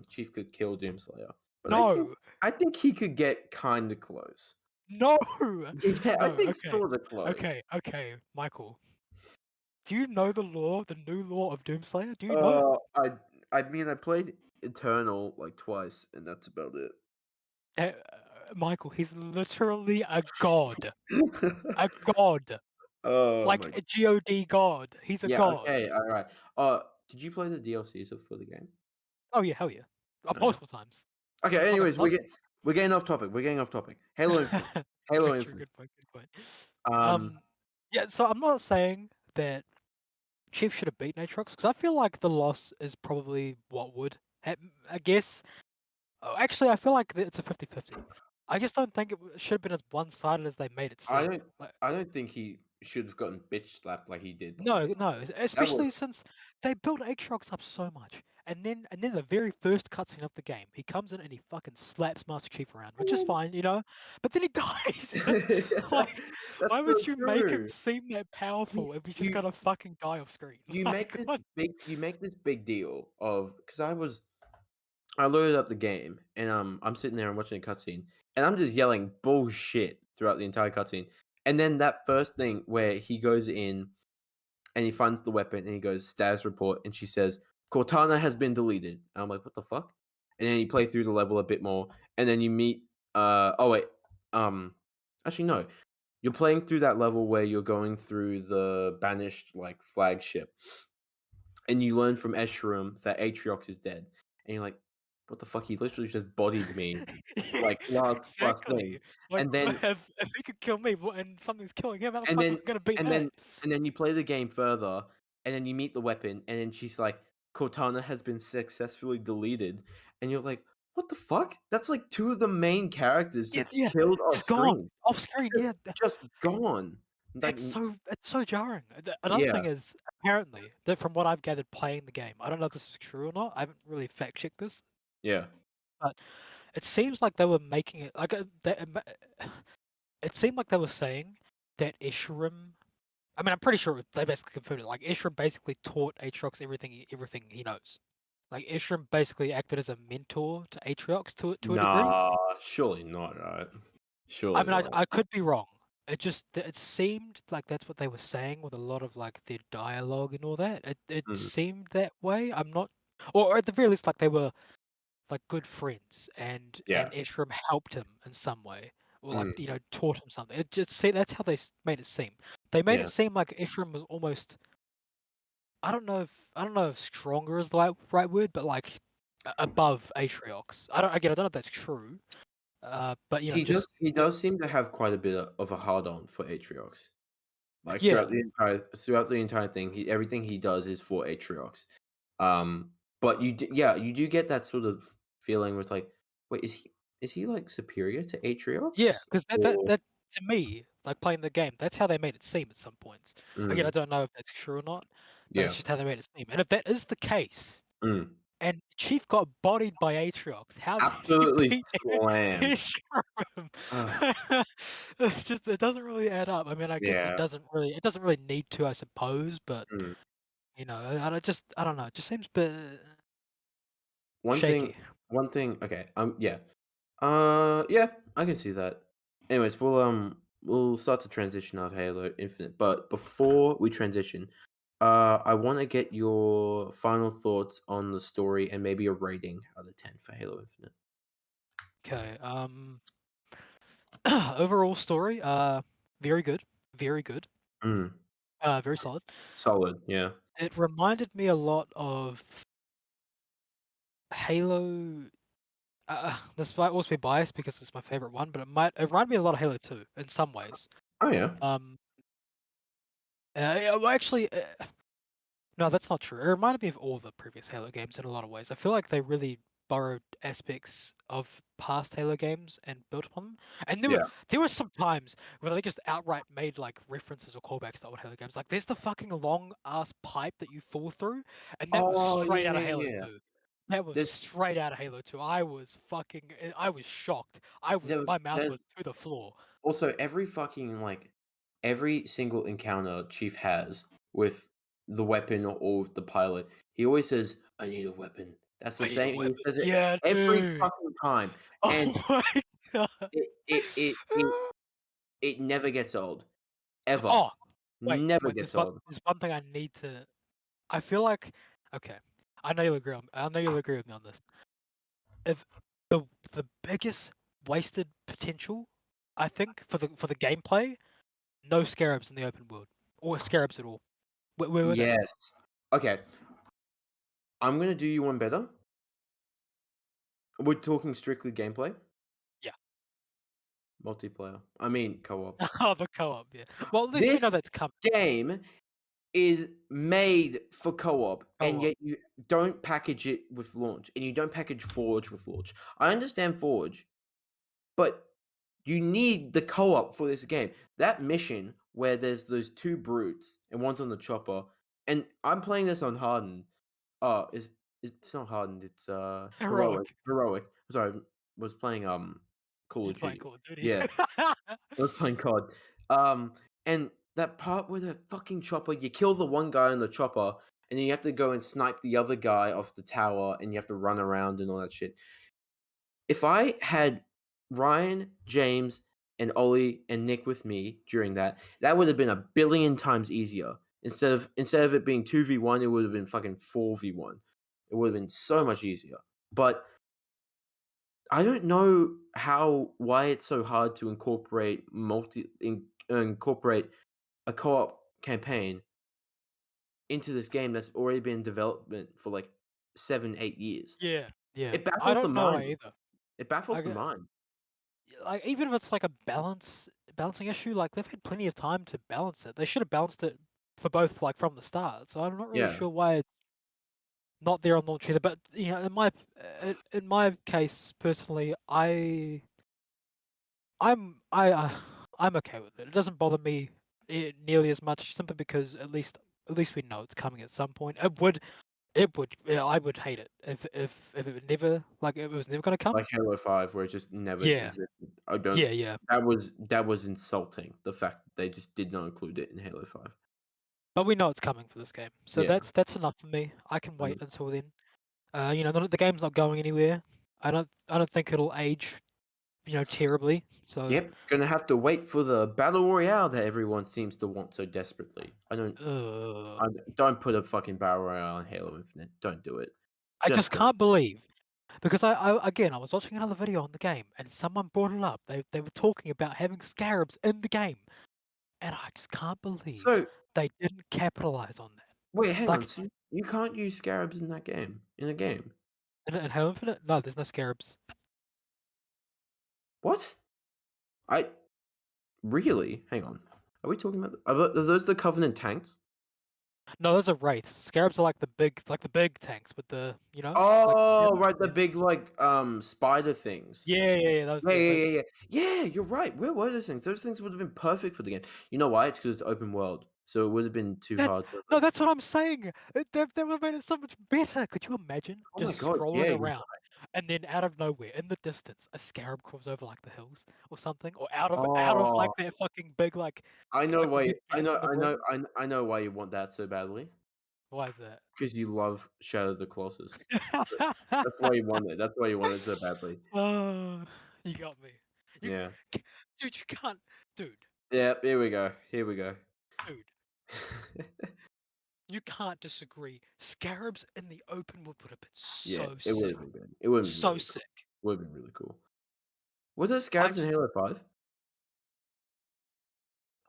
Chief could kill Doomslayer, but No. I think he could get kind of close. No. Yeah, I No. think Okay. sort of close. Okay. Okay. Michael, do you know the law, the new law of Doomslayer? Do you know it? I mean, I played Eternal like twice, and that's about it. Michael, he's literally a god. A god. Oh Like my. a god god. He's a Yeah. god. Okay. All right. Did you play the DLCs for the game? Oh yeah, hell yeah. Okay. Multiple times. Okay. Fucking Anyways, love it. We're getting off topic. Halo Infinite. Halo Very true. Infinite. Good point. Good point. Um, Yeah. So I'm not saying that Chiefs should have beaten Aatrox because I feel like the loss is probably what would happen. I guess. Oh, actually, I feel like it's a 50-50. I just don't think it should have been as one-sided as they made it I seem. don't. Like, I don't think he should have gotten bitch slapped like he did by no, me. no, That was especially since they built Aatrox up so much, and then the very first cutscene of the game, he comes in and he fucking slaps Master Chief around, which is fine, but then he dies. Like, that's why so would you make him true. seem that You powerful if he's just you gonna fucking die off screen? you Like, make this what? big deal of because I loaded up the game and I'm sitting there and watching a cutscene and I'm just yelling bullshit throughout the entire cutscene. And then that first thing where he goes in and he finds the weapon and he goes status report and she says Cortana has been deleted. And I'm like, what the fuck? And then you play through the level a bit more and then you meet oh wait actually no, you're playing through that level where you're going through the banished like flagship and you learn from Escharum that Atriox is dead, and you're like, "What the fuck? He literally just bodied me, like last thing." Exactly. Like, And then if he could kill me and something's killing him, how the and fuck am then I gonna beat and that? then and then you play the game further, and then you meet the weapon, and then she's like, "Cortana has been successfully deleted," and you're like, "What the fuck? That's like two of the main characters Yeah, just yeah, killed off just gone screen, off screen. just Yeah, just gone." Like, it's so jarring. Another yeah, thing is apparently that from what I've gathered playing the game, I don't know if this is true or not. I haven't really fact checked this, yeah, but it seems like they were making it like it seemed like they were saying that Escharum. I mean, I'm pretty sure they basically confirmed it. Like Escharum basically taught Aatrox everything he knows. Like Escharum basically acted as a mentor to Aatrox to a degree. nah, surely not, right? I Surely mean, I not. I could be wrong. It seemed like that's what they were saying with a lot of like their dialogue and all that. It Mm, seemed that way. I'm not, or at the very least, like they were like good friends, and yeah. Escharum helped him in some way, or like Mm, taught him something. It just see that's how they made it seem. They made yeah. it seem like Escharum was almost. I don't know if stronger is the right word, but like above Atriox. I don't know if that's true. But just He does seem to have quite a bit of a hard on for Atriox. Like yeah, throughout the entire thing, everything he does is for Atriox. Um, but you do get that sort of feeling where it's like, wait, is he like superior to yeah, Atriox? because that that Or that to me, like playing the game, that's how they made it seem at some points. Again, I mm, don't know if that's true or not, but yeah. that's just how they made it seem. And if that is the case, Mm. and Chief got bodied by Atriox, how did he Absolutely beat slammed. Escharum? Ugh, It's just it doesn't really add up. I mean, I guess yeah. it doesn't really need to, I suppose, but Mm. I don't know. It just seems a bit One thing shaky. okay, yeah. Yeah, I can see that. Anyways, we'll start to transition out of Halo Infinite, but before we transition, I want to get your final thoughts on the story and maybe a rating out of 10 for Halo Infinite. Okay. Overall story, very good, very good, Mm, very solid. solid, yeah. It reminded me a lot of Halo. This might also be biased because it's my favorite one, but it reminded me a lot of Halo 2 in some ways. Oh yeah. Um, yeah, well, actually, no, that's not true. It reminded me of all the previous Halo games in a lot of ways. I feel like they really borrowed aspects of past Halo games and built upon them. And Yeah. there were some times where they just outright made like references or callbacks to old Halo games. Like there's the fucking long ass pipe that you fall through, and that was Oh straight yeah, out of yeah, Halo yeah. 2. That was There's straight out of Halo 2. I was shocked. there, My mouth there's was to the floor. also every fucking like every single encounter Chief has with the weapon or with the pilot, he always says, "I need a weapon." That's the I need a same. He weapon. says it Yeah, every dude. fucking time, and Oh my god. it never gets old, ever, Oh, never wait. gets old. There's one thing I need to. I feel like okay. I know you'll agree with me on this. If the biggest wasted potential, I think for the gameplay, no scarabs in the open world or scarabs at all. Where were they? Yes. Okay, I'm gonna do you one better. We're talking strictly gameplay. multiplayer. I mean co-op. Oh, the co-op, yeah. Well, at least we This know that's coming. game is made for co-op, and Co-op. yet you don't package it with launch, and you don't package Forge with launch. I understand Forge, but you need the co-op for this game. That mission where there's those two brutes and one's on the chopper, and I'm playing this on hardened. It's not hardened. It's heroic. Heroic. Heroic. Sorry, was playing Call You're of playing Duty. Call of Duty. Yeah, I was playing COD. And that part where the fucking chopper, you kill the one guy on the chopper, and then you have to go and snipe the other guy off the tower, and you have to run around and all that shit. If I had Ryan, James, and Ollie and Nick with me during that, that would have been a billion times easier. Instead of it being 2v1, it would have been fucking 4v1. It would have been so much easier. But I don't know why it's so hard to incorporate a co-op campaign into this game that's already been in development for like 7-8 years. Yeah, yeah. It I baffles the don't know mind. either. It baffles I the get, mind. like, even if it's like a balancing issue, like they've had plenty of time to balance it. They should have balanced it for both, like from the start. So I'm not really Yeah. sure why it's not there on launch either. But you know, in my case personally, I'm I I'm okay with it. It doesn't bother me nearly as much, simply because at least we know it's coming at some point. Yeah, I would hate it if it would never, like, if it was never gonna come. Like Halo 5 where it just never Yeah, existed. I don't yeah, yeah. that was insulting, the fact that they just did not include it in Halo 5. But we know it's coming for this game, so Yeah. that's enough for me. I can Mhm. wait until then. You know, the game's not going anywhere. I don't think it'll age, terribly. So, Yep, gonna have to wait for the battle royale that everyone seems to want so desperately. uh, I don't put a fucking battle royale on Halo Infinite. Don't do it. I just Just don't. can't believe, because I was watching another video on the game and someone brought it up. They were talking about having scarabs in the game, and I just can't believe So, they didn't capitalize on that. wait, hang on. Like, So you can't use scarabs in that game? In a game? in Halo Infinite, no, there's no scarabs. What? I really? Hang on. Are we talking about are those the Covenant tanks? No, those are wraiths. Scarabs are like the big tanks with the, like, yeah, Oh, right, the yeah, big like spider things. yeah, yeah, yeah. Those, Yeah, yeah, yeah, those. yeah, yeah. Yeah, you're right. Where were those things? Those things would have been perfect for the game. You know why? It's because it's open world, so it would have been too That's hard to. no, that's what I'm saying. They would have made it so much better. Could you imagine Oh my just god! Yeah, strolling you're around and then out of nowhere, in the distance, a scarab crawls over like the hills or something, or out of like Oh, that fucking big I know like why. red I gap know. in the I know. rim? I know why you want that so badly. Why is that? Because you love Shadow of the Colossus. That's why you want it. That's why you want it so badly. Oh, you got me. You, Yeah. dude, you can't, dude, Yeah. Here we go. Here we go. dude. You can't disagree. Scarabs in the open would have been Yeah, so it would sick. have been good. It would have been So really cool. sick. Would have been really cool. Were there I scarabs in just Halo 5? I Were there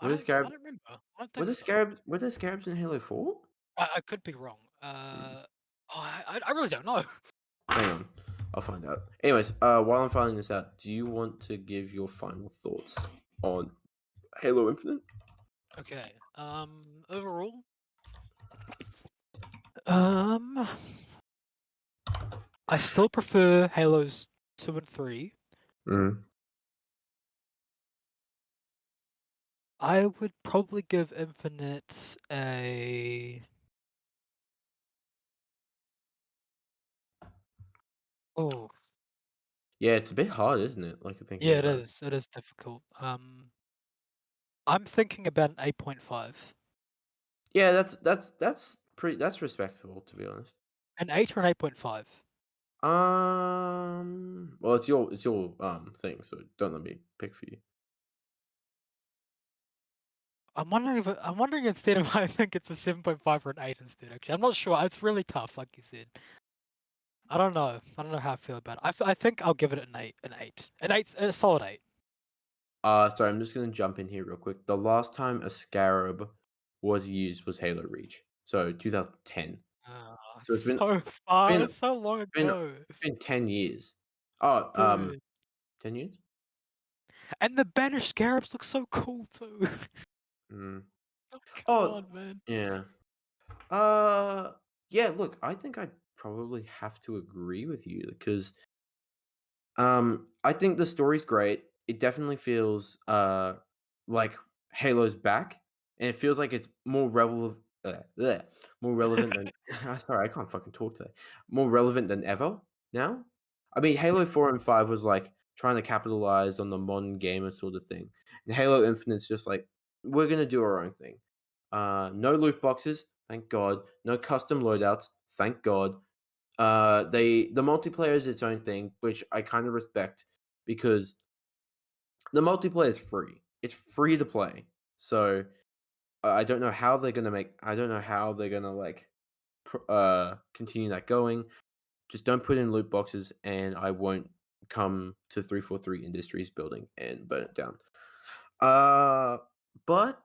don't I scarabs? don't remember. I don't Were think there so. scarabs? Were there scarabs in Halo 4? I could be wrong. I really don't know. Hang on, I'll find out. Anyways, while I'm finding this out, do you want to give your final thoughts on Halo Infinite? Okay. Overall, um, I still prefer Halos 2 and 3. Mm. I would probably give Infinite a. Oh, Yeah, it's a bit hard, isn't it? Like thinking yeah, it about it. is. It is difficult. I'm thinking about an 8.5. Yeah, that's respectable to be honest. An 8 or an 8.5? Well, it's your thing, so don't let me pick for you. I'm wondering instead if I think it's a 7.5 or an 8 instead. Actually, I'm not sure. It's really tough, like you said. I don't know. I don't know how I feel about it. I think I'll give it an 8. An 8. An 8's a solid 8. Sorry, I'm just gonna jump in here real quick. The last time a scarab was used was Halo Reach, so 2010. Oh, So it's been so far. been It's so long been ago, 10 years. Oh, dude. 10 years? And the banished scarabs look so cool too. Mm. Oh, come Oh, on, man. yeah. Yeah, look, I think I'd probably have to agree with you because I think the story's great. It definitely feels like Halo's back, and it feels like it's more relevant. More relevant than sorry, I can't fucking talk today. More relevant than ever now. I mean, Yeah. Halo 4 and 5 was like trying to capitalize on the modern gamer sort of thing, and Halo Infinite's just like we're gonna do our own thing. No loot boxes, thank God. No custom loadouts, thank God. The multiplayer is its own thing, which I kind of respect because the multiplayer is free. It's free to play. So I don't know how they're gonna make. I don't know how they're gonna like continue that going. Just don't put in loot boxes, and I won't come to 343 Industries building and burn it down. Uh, but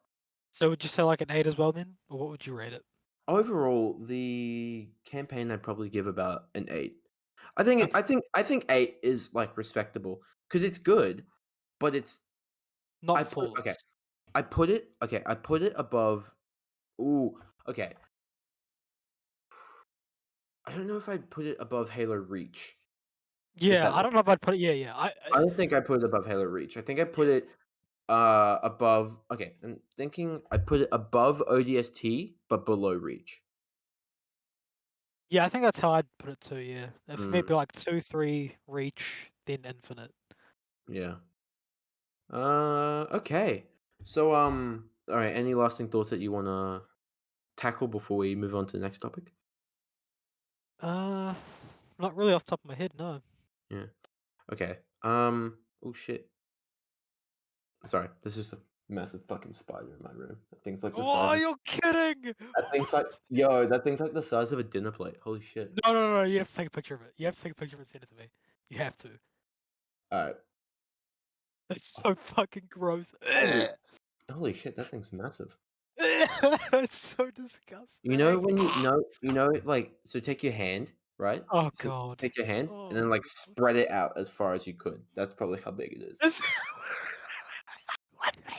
So would you say like an 8 as well then? Or what would you rate it? overall, the campaign I'd probably give about an 8. I think Okay. I think 8 is like respectable because it's good, but it's Not I put okay. flawless. I put it above. Ooh, okay. I don't know if I'd put it above Halo Reach. If Yeah, that I makes don't know if I'd put it. Yeah, yeah. I don't think I put it above Halo Reach. I think I put it above. Okay, I'm thinking I put it above ODST but below Reach. Yeah, I think that's how I'd put it too. Yeah, for me, it'd Mm, be like 2, 3, reach, then infinite. yeah. Okay. So all right. Any lasting thoughts that you wanna tackle before we move on to the next topic? Uh, not really off the top of my head. No. Yeah. Okay. Oh shit. Sorry. This is a massive fucking spider in my room. That thing's like the size Oh, of you're kidding! that thing's like What? yo. That thing's like the size of a dinner plate. Holy shit. No, no, no, no. You have to take a picture of it. You have to take a picture of it and send it to me. You have to. All right. It's so fucking gross. Holy holy shit. That thing's massive. It's so You know disgusting. when like so take your hand, right? Oh So god. take your hand and then Oh like god. spread it out as far as you could. That's probably how big it is. It's-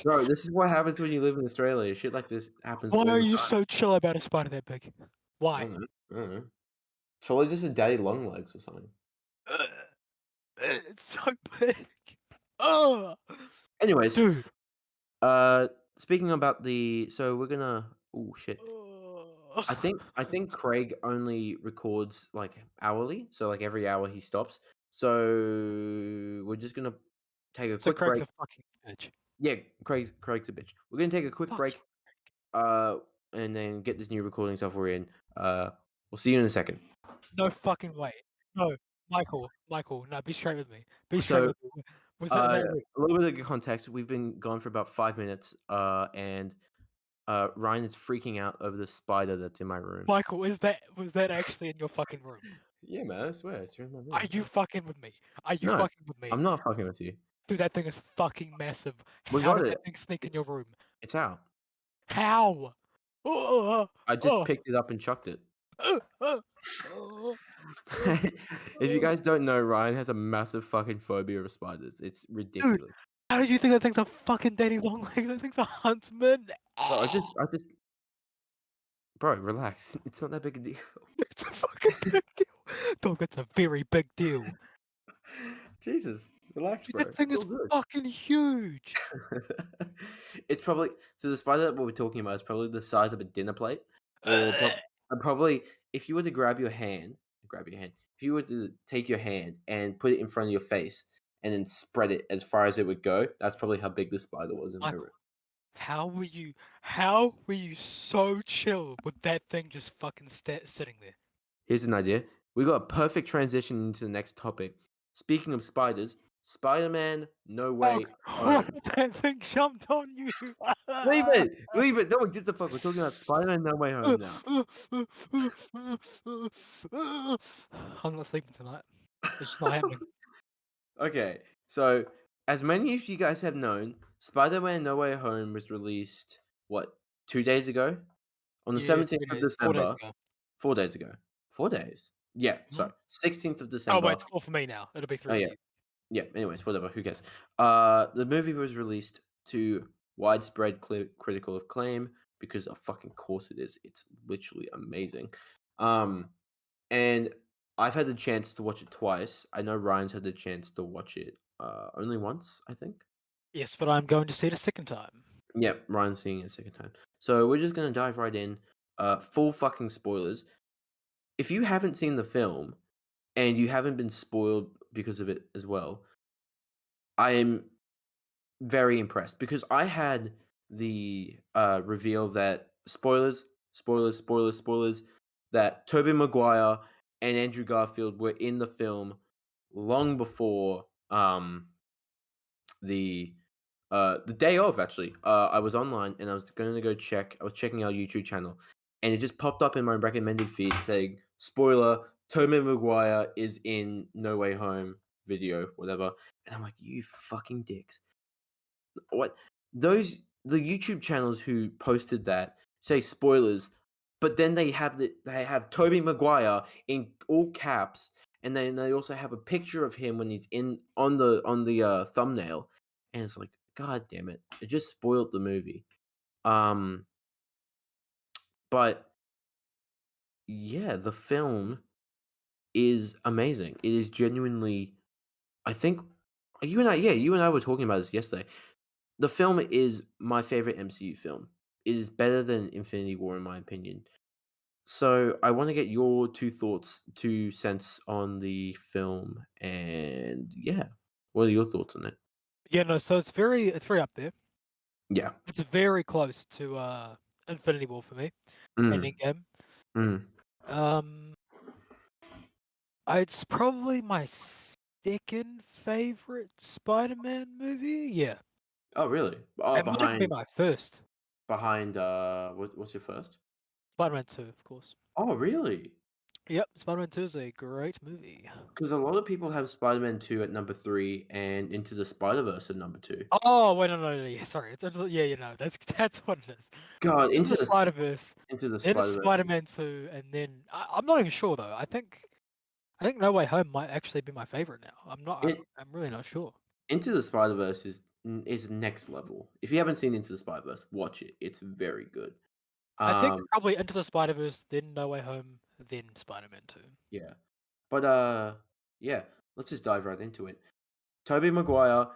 Bro, this is what happens when you live in Australia. Shit like this happens Why all are the you time. so chill about a spider that big? I Why? don't know. I don't know. It's probably just a daddy long legs or something. It's so big. Oh, Anyways, dude. uh speaking about the so we're gonna oh shit. Oh. I think Craig only records like hourly, so like every hour he stops. So we're just gonna take a So quick Craig's break. a fucking bitch. Yeah, Craig's a bitch. We're gonna take a quick Fuck break, uh, and then get this new recording software in. We'll see you in a second. you. No fucking way. No, Michael. No, be straight with me. Be straight So, with me. Was that real? a little bit of context. We've been gone for about 5 minutes, and Ryan is freaking out over the spider that's in my room. Michael, was that actually in your fucking room? Yeah, man, I swear, it's in my Are room. you fucking with me? Are you No, fucking with me? I'm not fucking with you. Dude, that thing is fucking massive. We How got did it. that thing sneak in your room? It's out. How? Oh, I just oh, picked it up and chucked it. oh, oh, oh, If you oh. guys don't know, Ryan has a massive fucking phobia of spiders. It's Dude, ridiculous. how did you think that thing's a fucking daddy long legs? That thing's a huntsman. Bro, I just bro, relax. It's not that big a deal. It's a fucking big deal. Dog, that's a very big deal. Jesus, relax, Dude, bro. that thing It's is all good. fucking huge. It's probably so the spider that we're talking about is probably the size of a dinner plate, or probably if you were to grab your hand. If you were to take your hand and put it in front of your face and then spread it as far as it would go, that's probably how big the spider was in my room. Michael, how were you so chill with that thing just fucking sitting there? Here's an idea. We got a perfect transition into the next topic. Speaking of spiders, Spider-Man No Dog, Way what Home. if that thing jumped on you? Leave it! Leave it! No one gives a fuck. We're talking about Spider-Man No Way Home now. I'm not sleeping tonight. It's just not happening. Okay, so as many of you guys have known, Spider-Man No Way Home was released, what, 2 days ago? On the Yeah, 17th of 4 days December. ago. 4 days ago. 4 days? Yeah, Mhm. sorry. 16th of Oh wait, December. it's 4 for me now. It'll be Oh, 3 for yeah. you. Yeah. Anyways, whatever. Who cares? The movie was released to widespread critical acclaim because of fucking course it is. It's literally amazing. Um, and I've had the chance to watch it twice. I know Ryan's had the chance to watch it only once, I think. Yes, but I'm going to see it a second time. Yep, Ryan's seeing it a second time. So we're just gonna dive right in. Full fucking spoilers. If you haven't seen the film and you haven't been spoiled because of it as well, I am very impressed because I had the reveal that spoilers, that Tobey Maguire and Andrew Garfield were in the film long before the the day of actually. I was online and I was going to go check. I was checking our YouTube channel, and it just popped up in my recommended feed saying, "Spoiler: Tobey Maguire is in No Way Home video, whatever." And I'm like, "You fucking dicks! What? The YouTube channels who posted that say spoilers, but then they have Tobey Maguire in all caps, and then they also have a picture of him when he's in on the thumbnail, and it's like, God damn it! It just spoiled the movie. Um, but yeah, the film is amazing. It is genuinely. I think you and I were talking about this yesterday. The film is my favorite MCU film. It is better than Infinity War in my opinion. So I want to get your 2 cents on the film, and yeah, what are your thoughts on it? Yeah, no, so it's very up there. Yeah. It's very close to Infinity War for me and Mm, Endgame. mm. Um, it's probably my second favorite Spider-Man movie. Yeah, Oh, really? Oh, it might even be my first. behind what's your first? Spider-Man 2, of course. Oh, really? Yep, Spider-Man 2 is a great movie. Because a lot of people have Spider-Man 2 at number 3 and Into the Spider-Verse at number 2. Oh, wait, no, yeah, sorry. Yeah, that's what it is. God, Into the Spider-Verse, Into the then it's Spider-Verse. Spider-Man 2, and then I'm not even sure though. I think No Way Home might actually be my favorite now. I'm not. I'm It, I'm really not sure. Into the Spider-Verse is next level. If you haven't seen Into the Spider-Verse, watch it. It's very good. I think Um, probably Into the Spider-Verse, then No Way Home, then Spider-Man 2. yeah. But yeah, let's just dive right into it. Tobey Maguire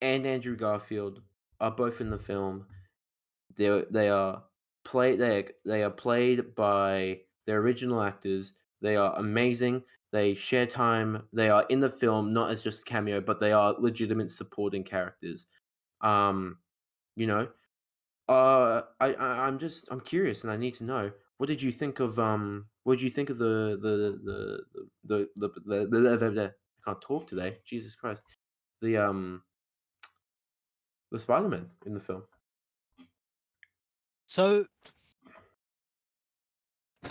and Andrew Garfield are both in the film. They are they are played by their original actors. They are amazing. They share time. They are in the film not as just a cameo, but they are legitimate supporting characters. Um, you know, I'm curious, and I need to know what did you think of what did you think of the I can't talk today. Jesus Christ, the um the Spider Man in the film. So,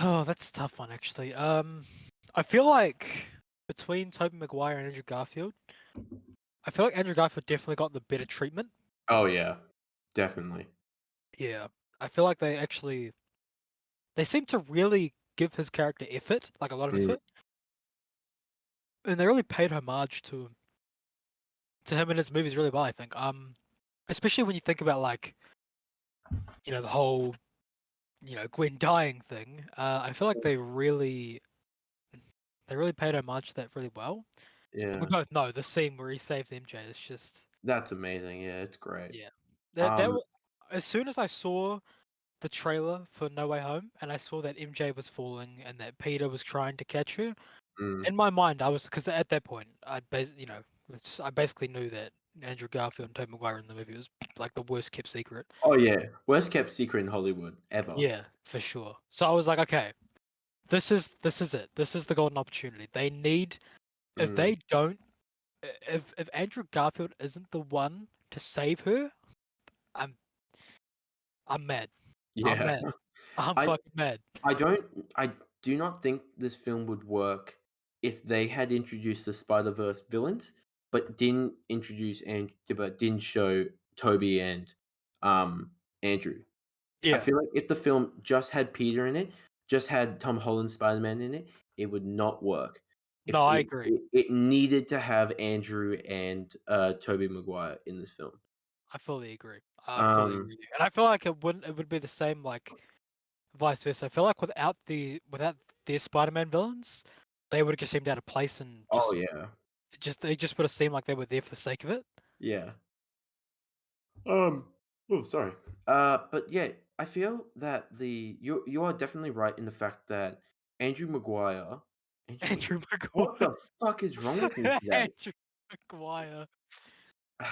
oh, that's a tough one actually. I feel like between Tobey Maguire and Andrew Garfield, I feel like Andrew Garfield definitely got the better treatment. Oh yeah, definitely. Yeah, I feel like they seem to really give his character effort, like a lot of Mm, effort, and they really paid homage to him in his movies really well. I think, especially when you think about like the whole Gwen dying thing. I feel like they really paid homage to that really well. And we yeah, both know the scene where he saves MJ. It's just that's amazing. Yeah, it's great. yeah. That Um, was, as soon as I saw the trailer for No Way Home and I saw that MJ was falling and that Peter was trying to catch her, mm. in my mind I was because at that point I basically knew that Andrew Garfield and Tobey Maguire in the movie was like the worst kept secret. Oh yeah, worst kept secret in Hollywood ever. Yeah, for sure. So I was like, okay, this is it. This is the golden opportunity. They need if Mm, they don't if Andrew Garfield isn't the one to save her, I'm I'm mad. I'm yeah, mad. I'm I fucking mad. I do not think this film would work if they had introduced the Spider Verse villains, but didn't show Toby and um Andrew. I Yeah. feel like if the film just had Peter in it, just had Tom Holland Spider Man in it, it would not work. If No, I it, agree. it needed to have Andrew and Toby Maguire in this film. I fully agree. I fully Um, agree. And I feel like it would be the same like vice versa. I feel like without their Spider-Man villains, they would have just seemed out of place and oh yeah, they just would have seemed like they were there for the sake of it. yeah. Oh, sorry. But yeah, I feel that you are definitely right in the fact that Andrew Maguire, Andrew what Maguire. the fuck is wrong with me today? Andrew Maguire.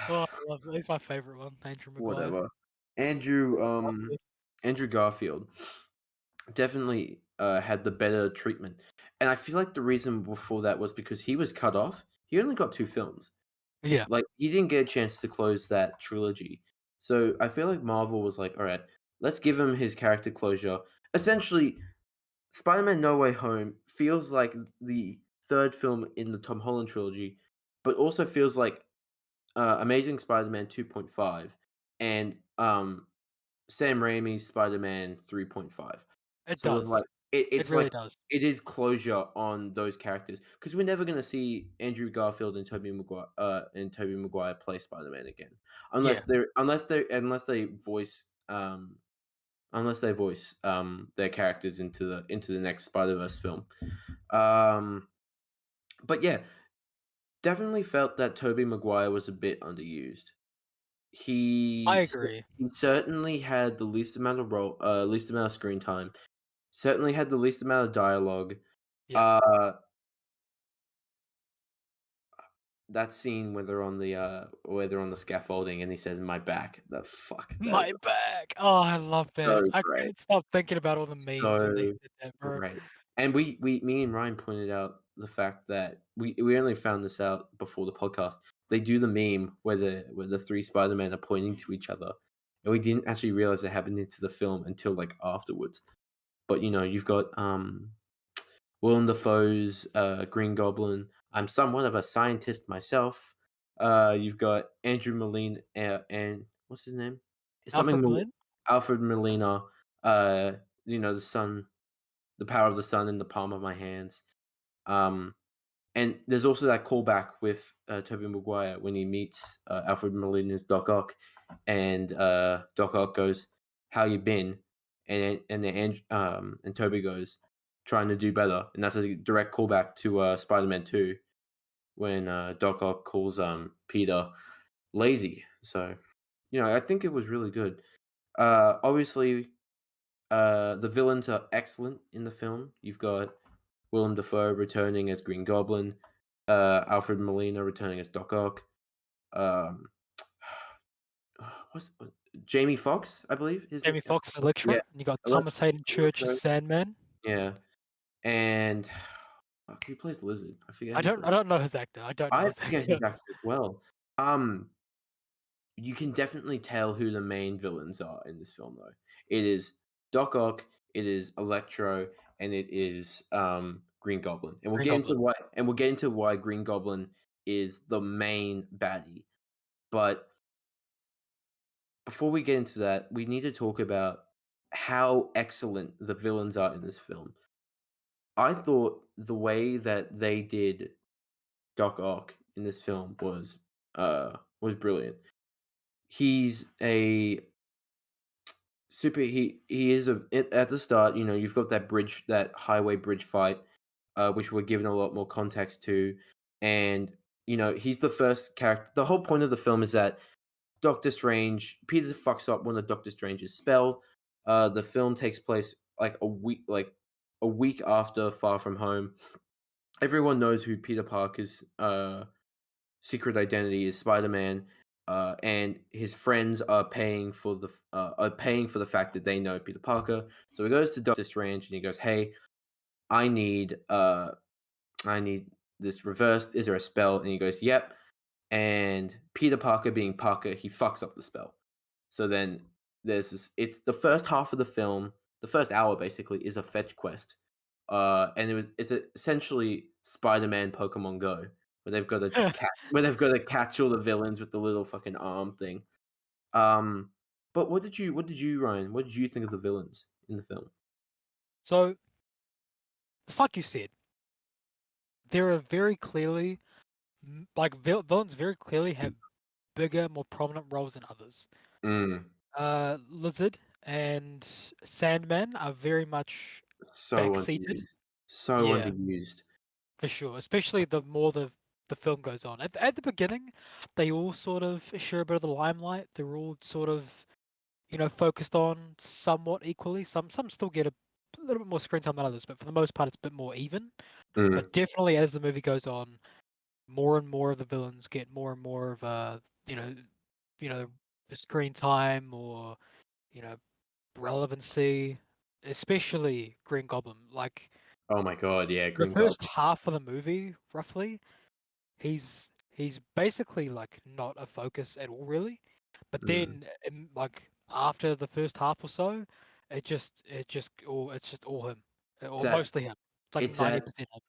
Oh, I love it. He's my favorite one, Andrew Maguire. Whatever. Andrew, Garfield. Andrew Garfield definitely had the better treatment, and I feel like the reason before that was because he was cut off. He only got 2 films. Yeah, Like he didn't get a chance to close that trilogy. So I feel like Marvel was like, all right, let's give him his character closure. Essentially, Spider-Man No Way Home feels like the third film in the Tom Holland trilogy, but also feels like Amazing Spider-Man 2.5 and Sam Raimi's Spider-Man 3.5. it Sort of does. like It it's really like does. it is closure on those characters because we're never gonna see Andrew Garfield and Toby Maguire play Spider-Man again Yeah, unless they voice their characters into the next Spider-Verse film. Um, but yeah, definitely felt that Toby Maguire was a bit underused. I He agree. he certainly had the least amount of screen time. Certainly had the least amount of dialogue. Yeah. Uh, that scene where they're on the scaffolding and he says, "My back." The fuck that is My back. Oh, I love so that. I great, couldn't stop thinking about all the memes when they so said that, bro. great. And me and Ryan pointed out the fact that we only found this out before the podcast. They do the meme where the three Spider-Men are pointing to each other, and we didn't actually realize it happened into the film until like afterwards. But you've got Willem Dafoe's Green Goblin. I'm somewhat of a scientist myself. You've got Andrew Molina and what's his name? It's something Alfred Molina? Alfred Molina. The sun, the power of the sun in the palm of my hands. Um, and there's also that callback with Tobey Maguire when he meets Alfred Molina's Doc Ock, and Doc Ock goes, "How you been?" And Toby goes, "Trying to do better," and that's a direct callback to Spider-Man 2 when Doc Ock calls Peter lazy. So I think it was really good. Obviously, the villains are excellent in the film. You've got Willem Dafoe returning as Green Goblin, Alfred Molina returning as Doc Ock, um, what's Jamie Foxx, I believe his name. Jamie Foxx as Yeah, Electro, and you got Thomas Hayden Church as Electro. Sandman. Yeah, and fuck, who plays Lizard? I forget I who don't plays. I don't know his actor. I don't know I his forget actor. his actor as well. Um, you can definitely tell who the main villains are in this film, though. It is Doc Ock, it is Electro, and it is Green Goblin. And Green Goblin. we'll get into why Green Goblin is the main baddie. But before we get into that, we need to talk about how excellent the villains are in this film. I thought the way that they did Doc Ock in this film was brilliant. He's a he is at the start. You've got that highway bridge fight, which we're given a lot more context to, and he's the first character. The whole point of the film is that Peter fucks up one of Doctor Strange's spell. The film takes place a week after Far From Home. Everyone knows who Peter Parker's secret identity is, Spider-Man, and his friends are paying for the fact that they know Peter Parker. So he goes to Doctor Strange and he goes, "Hey, I need this reversed. Is there a spell?" And he goes, "Yep." And Peter Parker, being Parker, he fucks up the spell. So then there's this. It's the first half of the film. The first hour basically is a fetch quest, and it's essentially Spider-Man Pokemon Go, where they've got to catch all the villains with the little fucking arm thing. But Ryan? What did you think of the villains in the film? So it's like you said, there are very clearly like villains very clearly have bigger, more prominent roles than others. Mm, Lizard and Sandman are very much so backseated. underused. So Yeah, underused. for sure. Especially the more the film goes on. At the beginning, they all sort of share a bit of the limelight. They're all sort of focused on somewhat equally. Some still get a little bit more screen time than others, but for the most part, it's a bit more even. Mm. But definitely, as the movie goes on, more and more of the villains get more and more of you know, you know, the screen time or you know relevancy, especially Green Goblin. Like Oh my god, yeah, the Green first Goblin. half of the movie, roughly, he's basically like not a focus at all, really. But Mm. then, like after the first half or so, it's just all him, It's or that mostly him. It's like it's ninety that percent him.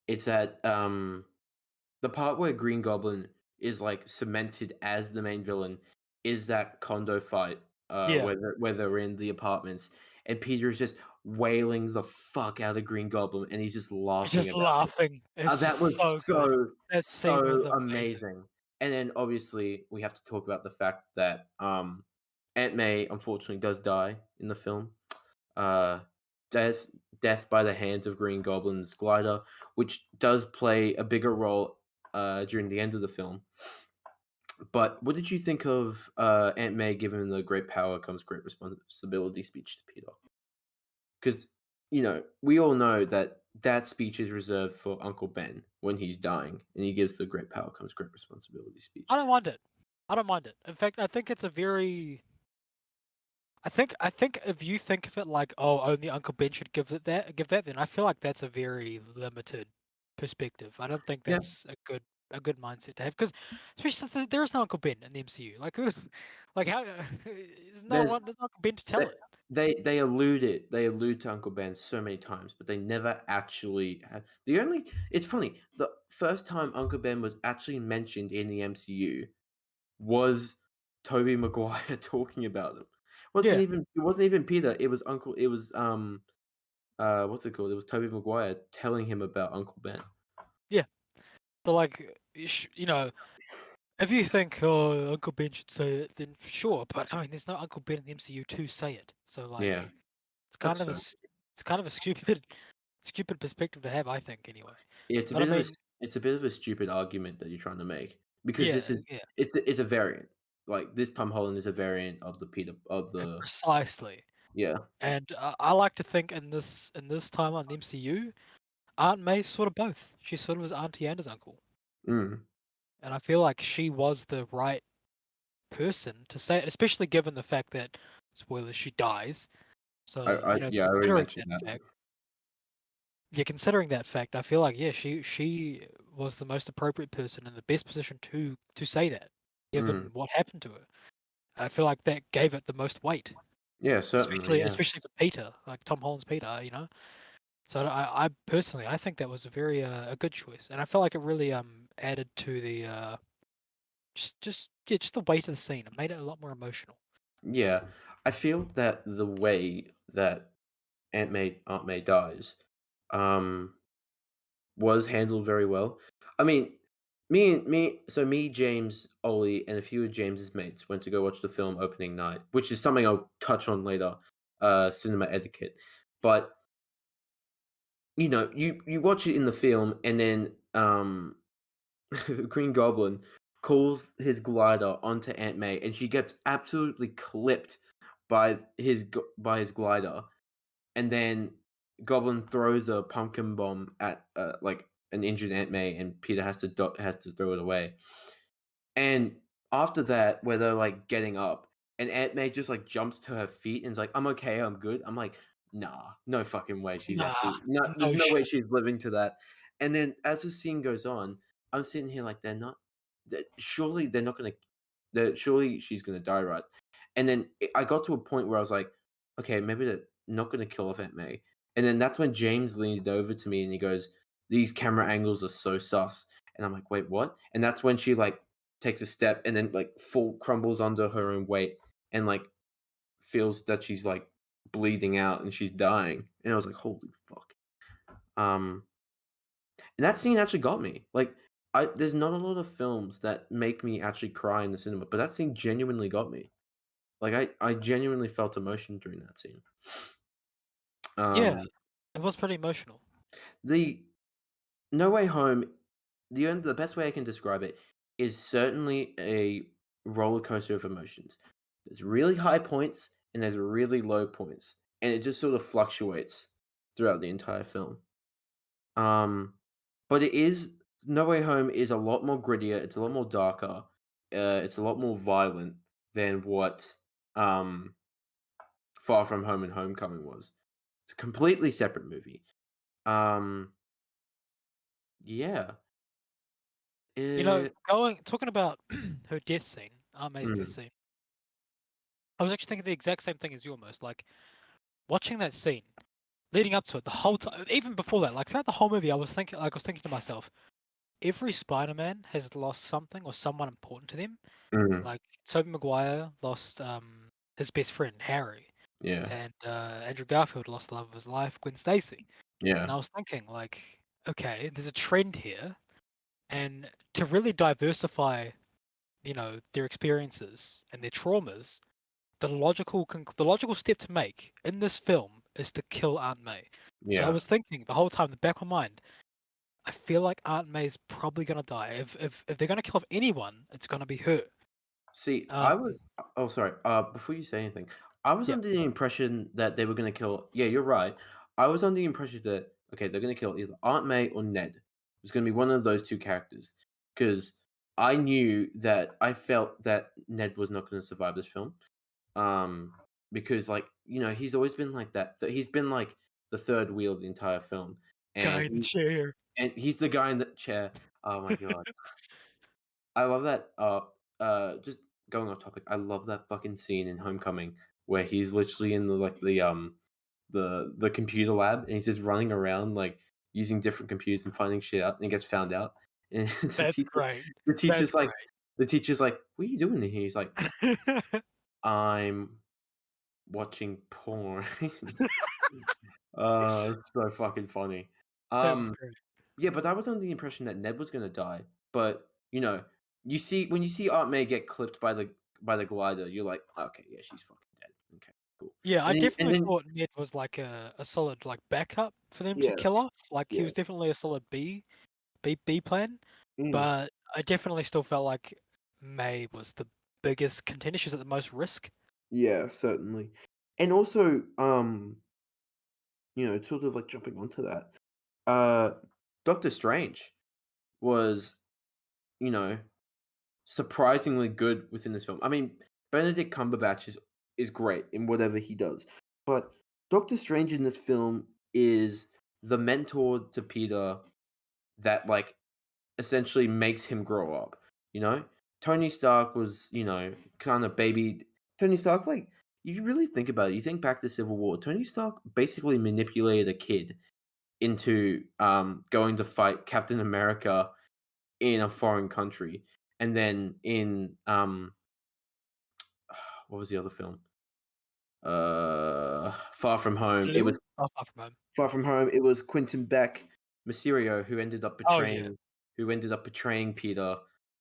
it's that the part where Green Goblin is like cemented as the main villain is that condo fight, Yeah, where they're in the apartments and Peter's just wailing the fuck out of Green Goblin and he's just laughing just about it. laughing. It's That just was so good. That scene was so amazing. amazing. And then obviously we have to talk about the fact that Aunt May unfortunately does die in the film. Uh death death by the hands of Green Goblin's glider, which does play a bigger role during the end of the film. But what did you think of Aunt May giving the great power comes great responsibility speech to Peter? Because we all know that that speech is reserved for Uncle Ben when he's dying, and he gives the great power comes great responsibility I speech. don't mind it. I don't mind it. In fact, I think it's a very. I think if you think of it like, oh, only Uncle Ben should give that, then I feel like that's a very limited perspective. I don't think Yeah, that's a good mindset to have because, especially since there is no Uncle Ben in the MCU. Like, like how there's there's no Uncle Ben to they tell it. they allude to Uncle Ben so many times, but they never actually have. It's funny, the first time Uncle Ben was actually mentioned in the MCU was Toby Maguire talking about him. Yeah, It wasn't even Peter, it was what's it called? It was Toby Maguire telling him about Uncle Ben. yeah. But like, if you think, oh, Uncle Ben should say it, then sure. But I mean, there's no Uncle Ben in the MCU to say it. So Yeah, like, it's kind that's of a fair. it's kind of a stupid perspective to have, I think, anyway. Yeah, But I mean, it's a bit of a stupid argument that you're trying to make because yeah, yeah, it's a variant. Like this Tom Holland is a variant of the Peter of the precisely. yeah. And I like to think in this timeline, in the MCU, Aunt May's sort of both. She sort of was Auntie and his uncle, Mm. and I feel like she was the right person to say it, especially given the fact that, spoilers, she dies. So I already mentioned considering that fact, I feel like yeah, she was the most appropriate person in the best position to say that, that. given Mm. what happened to her. I feel like that gave it the most weight, Yeah, certainly, especially yeah. especially for Peter, like Tom Holland's Peter. So I personally I think that was a very a good choice, and I felt like it really added to the just the weight of the scene. It made it a lot more emotional. Yeah. I feel that the way that Aunt May dies, um, was handled very well. I mean, James, Ollie, and a few of James's mates went to go watch the film opening night, which is something I'll touch on later, cinema etiquette. But you watch it in the film, and then Green Goblin calls his glider onto Aunt May, and she gets absolutely clipped by his glider, and then Goblin throws a pumpkin bomb at like an injured Aunt May, and Peter has to throw it away. And after that, where they're like getting up, and Aunt May just like jumps to her feet and is like, "I'm okay, I'm good." I'm like, "Nah, no fucking way. She's Nah, actually no. There's no no way shit. she's living to that." And then as the scene goes on, I'm sitting here like, surely they're not gonna. Surely she's gonna die, right? And then I got to a point where I was like, okay, maybe they're not gonna kill off Aunt May. And then that's when James leaned over to me and he goes, "These camera angles are so sus." And I'm like, "Wait, what?" And that's when she like takes a step and then like full crumbles under her own weight and like feels that she's like bleeding out and she's dying. And I was like, holy fuck. Um And that scene actually got me. Like, there's not a lot of films that make me actually cry in the cinema, but that scene genuinely got me. Like, I genuinely felt emotion during that scene. Yeah, Um, it was pretty emotional. the No Way Home, the best way I can describe it is certainly a roller coaster of emotions. There's really high points and there's really low points, and it just sort of fluctuates throughout the entire film. Um, but it is No Way Home is a lot more grittier. It's a lot more darker. It's a lot more violent than what um, Far From Home and Homecoming was. It's a completely separate movie. Um, yeah. You know, Uh, talking about her death scene, Aunt May's death mm, scene. I was actually thinking the exact same thing as you almost like watching that scene, leading up to it, the whole time, even before that, like throughout the whole movie, I was thinking to myself, every Spider-Man has lost something or someone important to them. mm, Like Tobey Maguire lost his best friend Harry, yeah. and Andrew Garfield lost the love of his life, Gwen Stacy. And Yeah. I was thinking, like, okay, there's a trend here, and to really diversify, their experiences and their traumas, the logical step to make in this film is to kill Aunt May. So I Yeah. was thinking the whole time in the back of my mind, I feel like Aunt May's probably gonna die. If they're gonna kill off anyone, it's gonna be her. See, I was Um, oh, sorry, before you say anything, I was yeah, under the impression that they were gonna kill yeah, you're right. I was under the impression that, okay, they're gonna kill either Aunt May or Ned. It's gonna be one of those 2 characters, because I felt that Ned was not gonna survive this film, um, because, like, he's always been like that. He's been, like, the 3rd wheel the entire film, guy and in the chair. he's the guy in the chair. Oh my god. I love that, just going off topic, I love that fucking scene in Homecoming where he's literally in the computer lab, and he's just running around, like, using different computers and finding shit out, and he gets found out, and That's great. the That's teacher's like great. "What are you doing in here?" He's like, "I'm watching porn." It's so fucking funny. That was Um great. Yeah, but I was under the impression that Ned was gonna die. But, when you see Aunt May get clipped by the glider, you're like, "Okay, yeah, she's fucking dead. Okay, cool." Yeah, I And definitely then thought Ned was like a solid like backup for them to yeah, kill off. Like he yeah. was definitely a solid B plan. Mm, But I definitely still felt like May was the biggest contender. She's at the most risk. yeah, certainly. And also, sort of like jumping onto that, uh, Doctor Strange was, you know, surprisingly good within this film. I mean, Benedict Cumberbatch is great in whatever he does, but Doctor Strange in this film is the mentor to Peter that, like, essentially makes him grow up. You know, Tony Stark was, kind of baby. Tony Stark, like, you really think about it. You think back to Civil War. Tony Stark basically manipulated a kid into going to fight Captain America in a foreign country, and then in what was the other film? Far From Home. It was Blue? Oh, far from home. Far From Home. It was Quentin Beck, Mysterio, Oh yeah, who ended up betraying Peter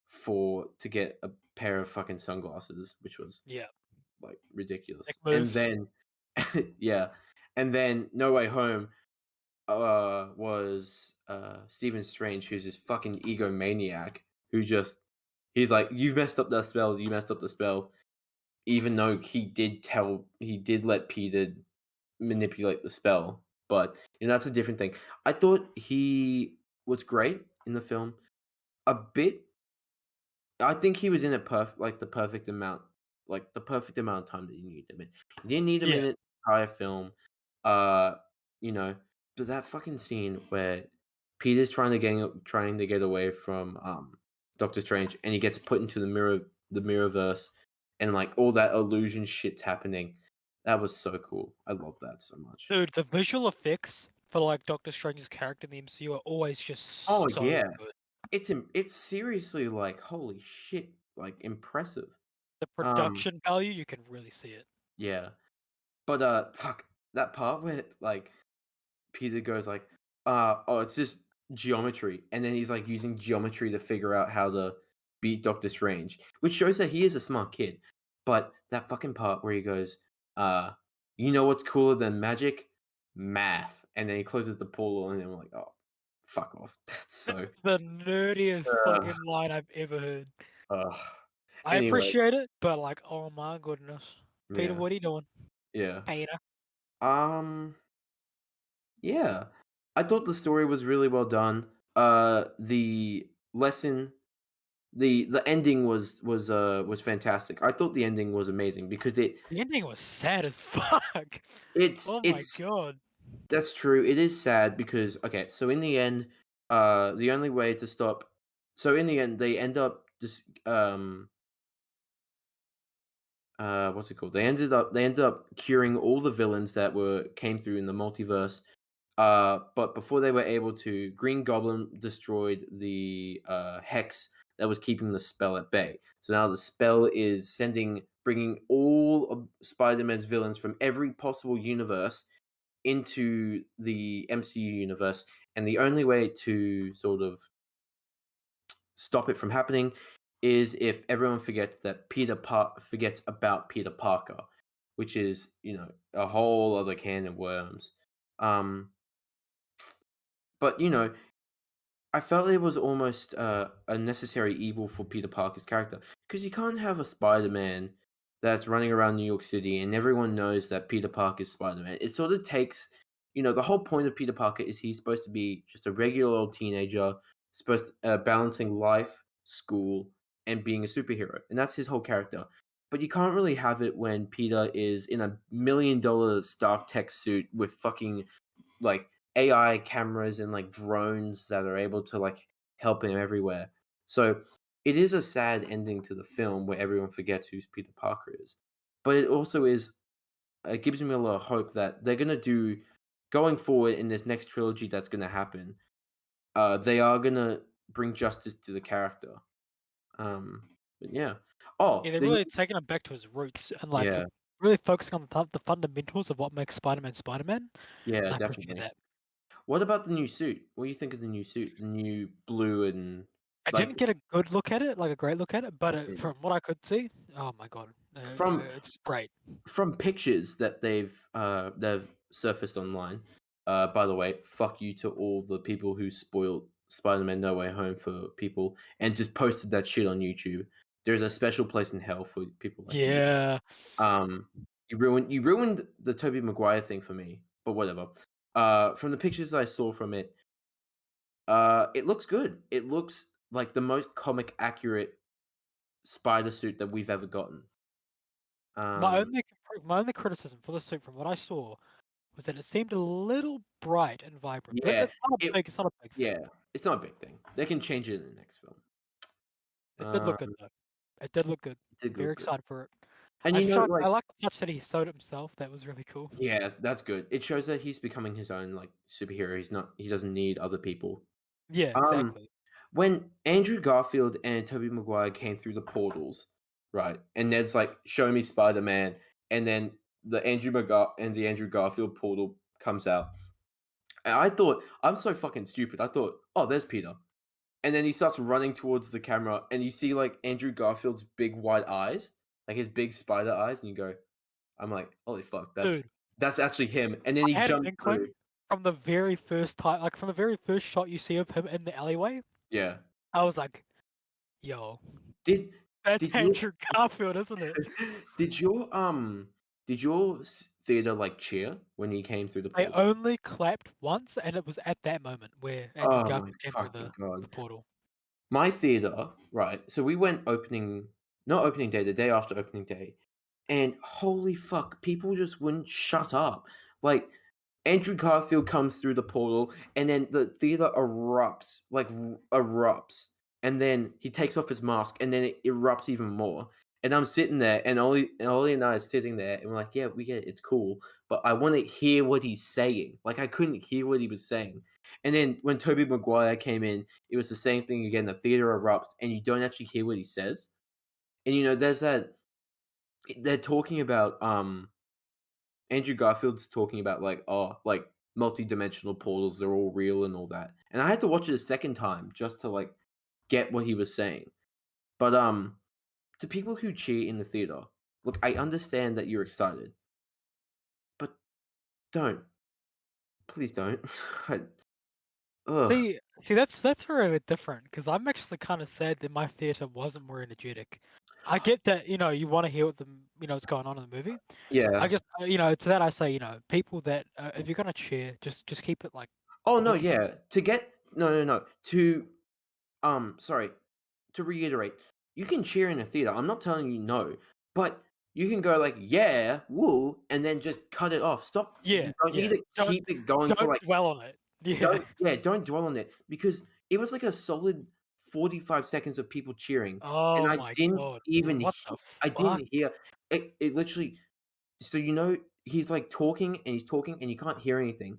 for to get a pair of fucking sunglasses, which was yeah. like Dick ridiculous. And move. then, yeah, and then No Way Home was Stephen Strange, who's this fucking egomaniac who just he's like, "You've messed up that spell. You messed up the spell." Even though he did let Peter manipulate the spell, but that's a different thing. I thought he was great in the film. A bit, I think he was in a the perfect amount, like the perfect amount of time that you need him in. You didn't need him Yeah. in the entire film, uh, you know. But that fucking scene where Peter's trying to get away from Doctor Strange, and he gets put into the mirrorverse, and like all that illusion shit's happening. That was so cool. I love that so much. Dude, the visual effects for like Doctor Strange's character in the MCU are always just Oh so yeah, good. it's seriously like holy shit, like impressive. The Um, production value, you can really see it. yeah. But, fuck, that part where, like, Peter goes like, oh, it's just geometry, and then he's like using geometry to figure out how to beat Doctor Strange, which shows that he is a smart kid. But that fucking part where he goes, you know what's cooler than magic? Math. And then he closes the portal, and I'm like, oh, fuck off. That's so. It's the nerdiest Uh, fucking line I've ever heard. uh. I Anyway, appreciate it, but like, oh my goodness. Peter, yeah, what are you doing? yeah. Peter. Um, yeah. I thought the story was really well done. The lesson the ending was fantastic. I thought the ending was amazing because The ending was sad as fuck. it's Oh my it's god. that's true. It is sad because okay, so in the end, the only way to stop so in the end they end up just what's it called? They ended up curing all the villains that were came through in the multiverse. But before they were able to, Green Goblin destroyed the hex that was keeping the spell at bay. So now the spell is bringing all of Spider-Man's villains from every possible universe into the MCU universe, and the only way to sort of stop it from happening is if everyone forgets about Peter Parker, which is a whole other can of worms. Um, but I felt it was almost a necessary evil for Peter Parker's character because you can't have a Spider-Man that's running around New York City and everyone knows that Peter Parker is Spider-Man. It sort of takes, the whole point of Peter Parker is he's supposed to be just a regular old teenager, balancing life, school, and being a superhero, and that's his whole character. But you can't really have it when Peter is in $1 million Stark Tech suit with fucking like AI cameras and like drones that are able to like help him everywhere. So it is a sad ending to the film where everyone forgets who Peter Parker is. But it also is it gives me a lot of hope that they're gonna do going forward in this next trilogy that's gonna happen. They are gonna bring justice to the character. Um, but yeah. Yeah, Oh, they're the really taking him back to his roots and like yeah, really focusing on the fundamentals of what makes Spider-Man Spider-Man. yeah, I appreciate definitely. that. What about the new suit? What do you think of the new suit? The new blue and I like didn't get a good look at it, like a great look at it, but mm, from what I could see, oh my god, from it's great. from pictures that they've surfaced online. By the way, fuck you to all the people who spoiled Spider-Man No Way Home for people and just posted that shit on YouTube. There's a special place in hell for people like you. Yeah, Um, you ruined the Tobey Maguire thing for me, but whatever. From the pictures I saw from it, it looks good. It looks like the most comic accurate spider suit that we've ever gotten. my Um, only my only criticism for the suit, from what I saw, was that it seemed a little bright and vibrant. But yeah, it it's not a big thing. yeah, it's not a big thing. They can change it in the next film. It did look good Um, though. It did look good. it did Very look good. excited for it. And I like the touch that he sewed it himself. That was really cool. yeah, that's good. It shows that he's becoming his own like superhero. He doesn't need other people. Yeah, Um, exactly. when Andrew Garfield and Tobey Maguire came through the portals, right? And Ned's like, "Show me Spider-Man," and then the Andrew Garfield portal comes out. And I thought, I'm so fucking stupid. I thought, oh, there's Peter. And then he starts running towards the camera, and you see like Andrew Garfield's big white eyes, like his big spider eyes, and you go, I'm like, holy fuck, that's Dude, that's actually him. And then he I had an jumps inkling through. from the very first time, like from the very first shot you see of him in the alleyway. Yeah. I was like, yo, Did that's did you Andrew Garfield, isn't it? did your theater like cheer when he came through the I portal? only clapped once, and it was at that moment where Andrew Oh my Garfield came through fucking the god. portal. My theater, right? So we went not opening day, the day after opening day, and holy fuck, people just wouldn't shut up. Like Andrew Garfield comes through the portal, and then the theater erupts, erupts, and then he takes off his mask, and then it erupts even more. And I'm sitting there, and Ollie and I are sitting there, and we're like, "Yeah, we get it, it's cool," but I want to hear what he's saying. Like I couldn't hear what he was saying. And then when Toby Maguire came in, it was the same thing again. The theater erupts, and you don't actually hear what he says. And there's that they're talking about Andrew Garfield's talking about like multi-dimensional portals, they're all real and all that. And I had to watch it a second time just to like get what he was saying. But to people who cheer in the theater, look, I understand that you're excited, but don't. Please don't. I, ugh. See, that's very bit different because I'm actually kind of sad that my theater wasn't more energetic. I get that you want to hear what what's going on in the movie. I Yeah. just to that I say people that if you're gonna cheer, just keep it like Oh no, keep it. yeah. To get no. To sorry. To reiterate, you can cheer in a theater. I'm not telling you no, but you can go like, "Yeah, woo," and then just cut it off. Stop. You Yeah, don't need yeah. to keep it going for Don't like dwell on it. Yeah. don't dwell on it because it was like a solid 45 seconds of people cheering, and Oh my god. What the I fuck? didn't hear it literally so he's like talking and he's talking and you can't hear anything.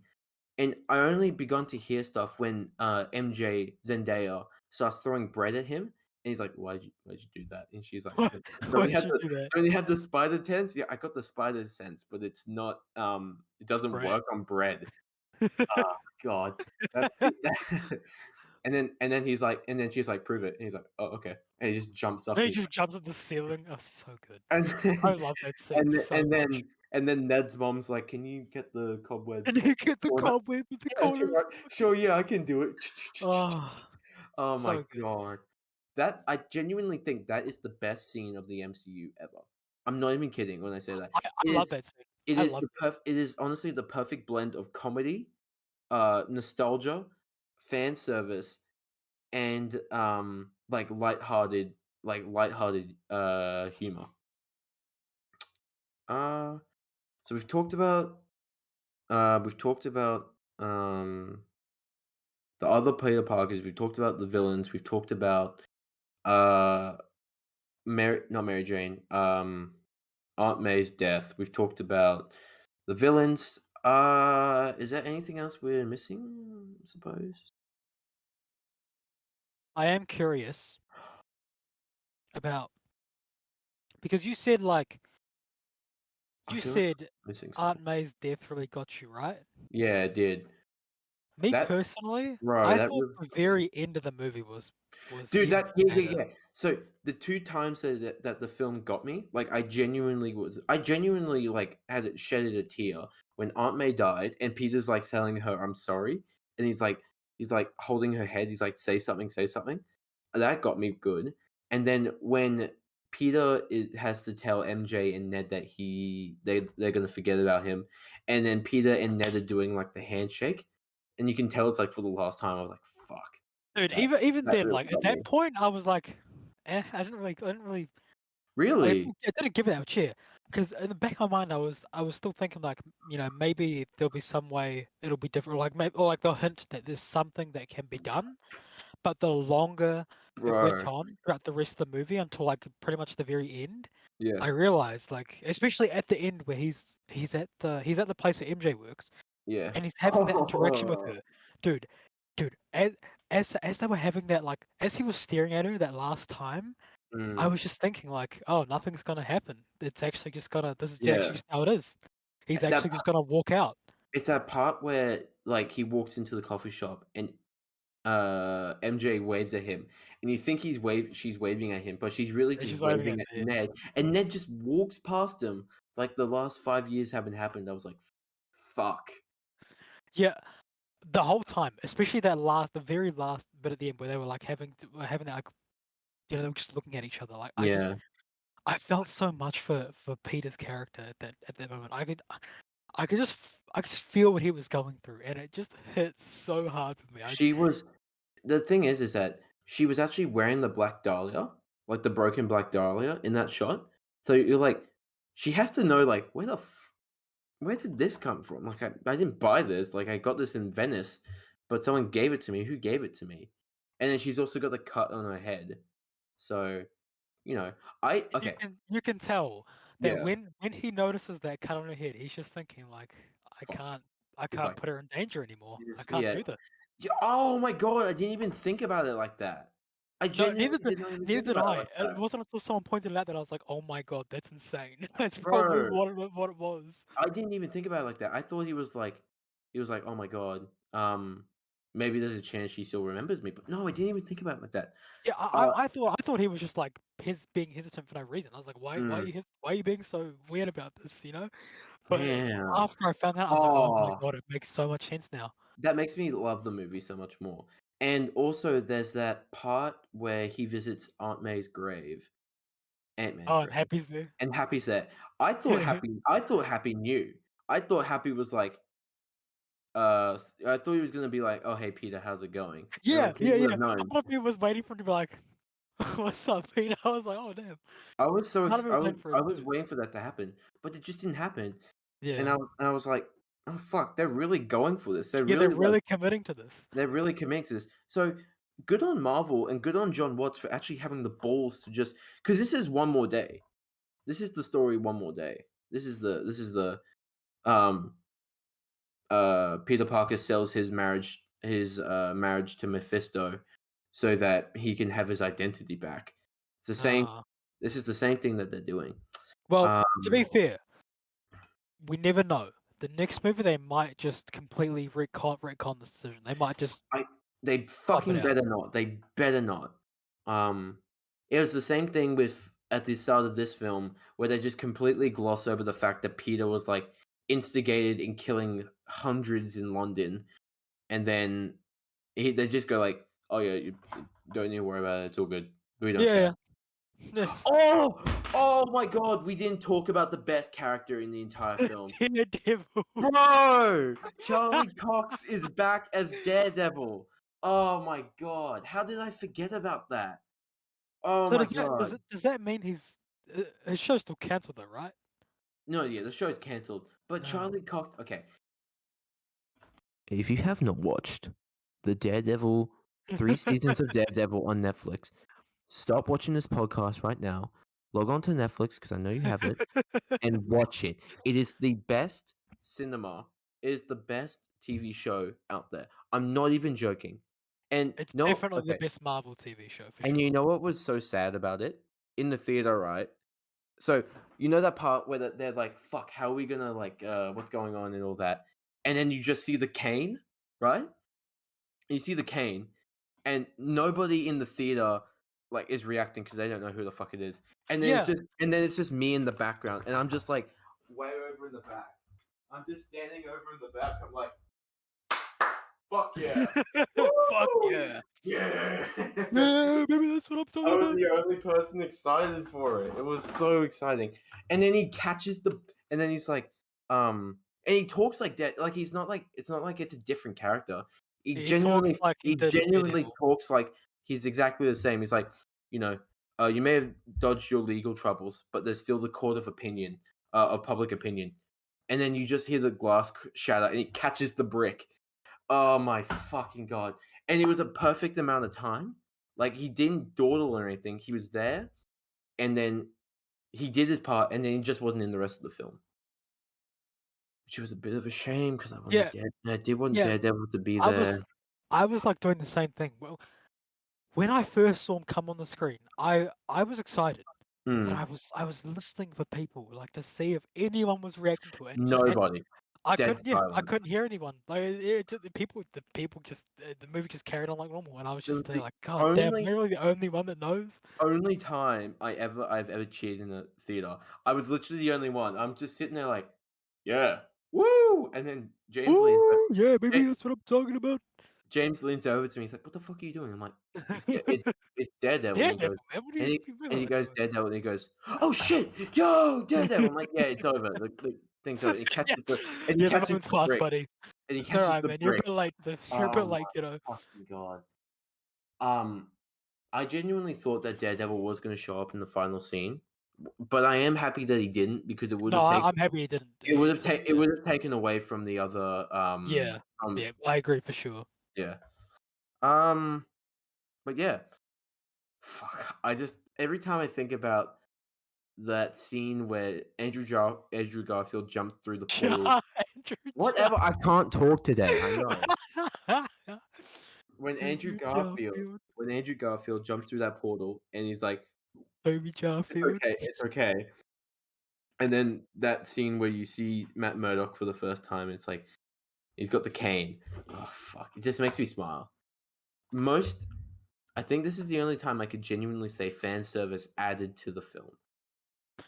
And I only begun to hear stuff when MJ Zendaya starts throwing bread at him, and he's like, why'd you do that?" And she's like, Why "Don't you did have you do that, don't you have the spider sense?" Yeah, I got the spider sense, but it's not it doesn't Brett? work on bread. Oh god, that's it. And then he's like, and then she's like, "Prove it." And he's like, "Oh, okay." And he just jumps up He and, just jumps at the ceiling. Oh, so good. and I then love that scene and then so and much. then and then Ned's mom's like, "Can you get the cobweb And you get the corner?" cobweb with the Yeah, corner she's of like, the fucking "Sure, yeah, I can do it." Oh, Oh my so good. god. That I genuinely think that is the best scene of the MCU ever. I'm not even kidding when I say that. I love that scene. I love it. It is honestly the perfect blend of comedy, nostalgia, fan service, and like lighthearted humor. Uh so we've talked about the other Peter Parkers, we've talked about the villains, we've talked about uh Mary not Mary Jane, Aunt May's death. We've talked about the villains. Is there anything else we're missing, I suppose? I am curious about because I you feel like said I'm missing Aunt something. May's death really got you, right? Yeah, it did. Me That personally, bro, I that thought really the got me. very end of the movie was Dude, even that yeah, yeah, sadder. yeah. So the 2 times that the film got me, like, I genuinely, like, shedded a tear when Aunt May died and Peter's, like, telling her, "I'm sorry," and he's, like, holding her head, he's like, say something." That got me good, and then when Peter has to tell MJ and Ned that they're gonna forget about him, and then Peter and Ned are doing, like, the handshake, and you can tell it's, like, for the last time, I was like, "Fuck." Dude, That even that then, really like at got me. that point, I was like, I didn't really Really? I didn't give it that cheer because in the back of my mind, I was still thinking like, maybe there'll be some way it'll be different, like maybe or like they'll hint that there's something that can be done. But the longer it went Bro. on throughout the rest of the movie until like pretty much the very end, Yeah. I realized like, especially at the end where he's at the place where MJ works Yeah. and he's having that interaction with her, dude, dude, as they were having that like as he was staring at her that last time. I Mm. was just thinking like, "Oh, nothing's gonna happen. It's actually just gonna this is actually Yeah. just how it is." He's That actually just gonna walk out, it's that part where, like, he walks into the coffee shop and, MJ waves at him, and you think she's waving at him, but she's really and just she's waving waving at at Ned. Ned, and Ned just walks past him like the last 5 years haven't happened. I was like, "Fuck." Yeah, the whole time, especially the very last bit at the end where they were like having that, like, they were just looking at each other. Like Yeah. I felt so much for Peter's character at that moment. I could just feel what he was going through, and it just hit so hard for me. She was The thing is that she was actually wearing the Black Dahlia, like the broken Black Dahlia in that shot. So you're like, she has to know, like, where did this come from? Like, I didn't buy this. Like, I got this in Venice, but someone gave it to me. Who gave it to me? And then she's also got the cut on her head. So, you know, And okay, you can tell that yeah, when he notices that cut on her head, he's just thinking like, fuck. I It's can't like, put her in danger anymore. I can't yeah. do this. Yeah. Oh my god, I didn't even think about it like that. I No, genuinely did not even neither think did about it I. like And it that. wasn't until someone pointed it out that I was like, "Oh my god, that's insane." That's probably Bro, what it was. I didn't even think about it like that. I thought he was like he was like, "Oh my god, maybe there's a chance she still remembers me." But no, I didn't even think about it like that. Yeah, Uh, I thought he was just like being hesitant for no reason. I was like, mm, why are you being so weird about this? You know. But damn. after I found out, I was like, oh my Oh, god, it makes so much sense now. that makes me love the movie so much more. And also, there's that part where he visits Aunt May's grave, Aunt May's Oh, and grave, Happy's there. and Happy's there. I thought Happy knew. I thought Happy was like, I thought he was gonna be like, "Oh, hey, Peter, how's it going?" And Yeah, like he yeah, would yeah. have known. Part of me was waiting for him to be like, "What's up, Pete?" I was like, "Oh, damn." I was so Part of me was waiting for I it was too. waiting for that to happen, but it just didn't happen. And Yeah, I was like, "Oh fuck, they're really going for this. They're yeah, they're really like really committing to this. they're really committing to this." So good on Marvel and good on John Watts for actually having the balls to just because this is one more day. This is the story one more day. This is the um Peter Parker sells his marriage to Mephisto so that he can have his identity back. It's the same Uh, this is the same thing that they're doing. well, to be Um fair, we never know. The next movie, they might just completely retcon this decision. They might just I they swap it fucking out. better not. They better not. Um it was the same thing with at the start of this film where they just completely gloss over the fact that Peter was like instigated in killing hundreds in London and then they just go like, "Oh yeah, you don't need to worry about it. It's all good. We don't Yeah, care." yeah. Yes. Oh, oh my god, we didn't talk about the best character in the entire film. Daredevil. Bro, Charlie Cox is back as Daredevil. Oh my god, how did I forget about that? Oh So my does that god. does that mean his show's still cancelled though, right? No, yeah, the show's cancelled. But No. Charlie Cox, okay. If you have not watched the Daredevil 3 seasons of Daredevil on Netflix, stop watching this podcast right now. Log on to Netflix because I know you have it and watch it. It is the best cinema. It is the best TV show out there. I'm not even joking. And It's no, definitely the okay. best Marvel TV show for And you sure. know what was so sad about it? In the theater, right? So you know that part where they're like, "Fuck, how are we gonna like, what's going on and all that?" And then you just see the cane, right? You see the cane, and nobody in the theater like is reacting because they don't know who the fuck it is. Yeah. And then it's just me in the background, and I'm just like way over in the back. I'm just standing over in the back. I'm like, fuck yeah, Fuck woo, yeah. yeah. Yeah, maybe that's what I'm I talking was about. the only person excited for it. It was so exciting. And then he catches and then he's like, and he talks like that. Like he's not like it's not like it's a different character. He talks like he He did in genuinely Daredevil. talks like he's exactly the same. He's like, you know, you may have dodged your legal troubles, but there's still the court of opinion, of public opinion. And then you just hear the glass shatter, and he catches the brick. Oh my fucking god! And it was a perfect amount of time. Like he didn't dawdle or anything. He was there, and then he did his part, and then he just wasn't in the rest of the film, which was a bit of a shame because Yeah, I did want yeah. Daredevil to be I there. was I was like doing the same thing. Well, when I first saw him come on the screen, I was excited, but Mm, I was listening for people like to see if anyone was reacting to it, and nobody. I Dead couldn't. Yeah, I silent. couldn't hear anyone. Like the people just the movie just carried on like normal, and I was It was just there the like, God damn, am I only really the only one that knows? only time I've ever cheered in a theater. I was literally the only one. I'm just sitting there like, yeah, woo! And then Ooh, yeah, maybe Ja- that's what I'm talking about. James leans over to me. He's like, "What the fuck are you doing?" I'm like, it's It's Daredevil." And he goes, Daredevil, man. What do you mean and by he that? goes Daredevil, and he goes, "Oh shit, yo, Daredevil!" I'm like, "Yeah, it's over. The thing's over." And Yeah, he yeah, the catches moment's the passed, brick, buddy. and he It's all catches right, the man. You're a brick. bit late. You're a bit Oh late, my you know. fucking god. Um, I genuinely thought that Daredevil was going to show up in the final scene, but I am happy that he didn't because No, I'm happy he didn't. it would have taken away from the other Yeah, yeah, I agree for sure. yeah. Um, but yeah. Fuck. I just every time I think about that scene where Andrew Garfield jumped through the portal. Andrew Whatever. I can't talk today. I know. Garfield. When Andrew Andrew Garfield, Garfield. when Andrew Garfield jumped through that portal and he's like, Toby "It's Garfield. okay, it's okay." And then that scene where you see Matt Murdock for the first time, it's like, He's got the cane. Oh fuck! It just makes me smile. I think this is the only time I could genuinely say fan service added to the film.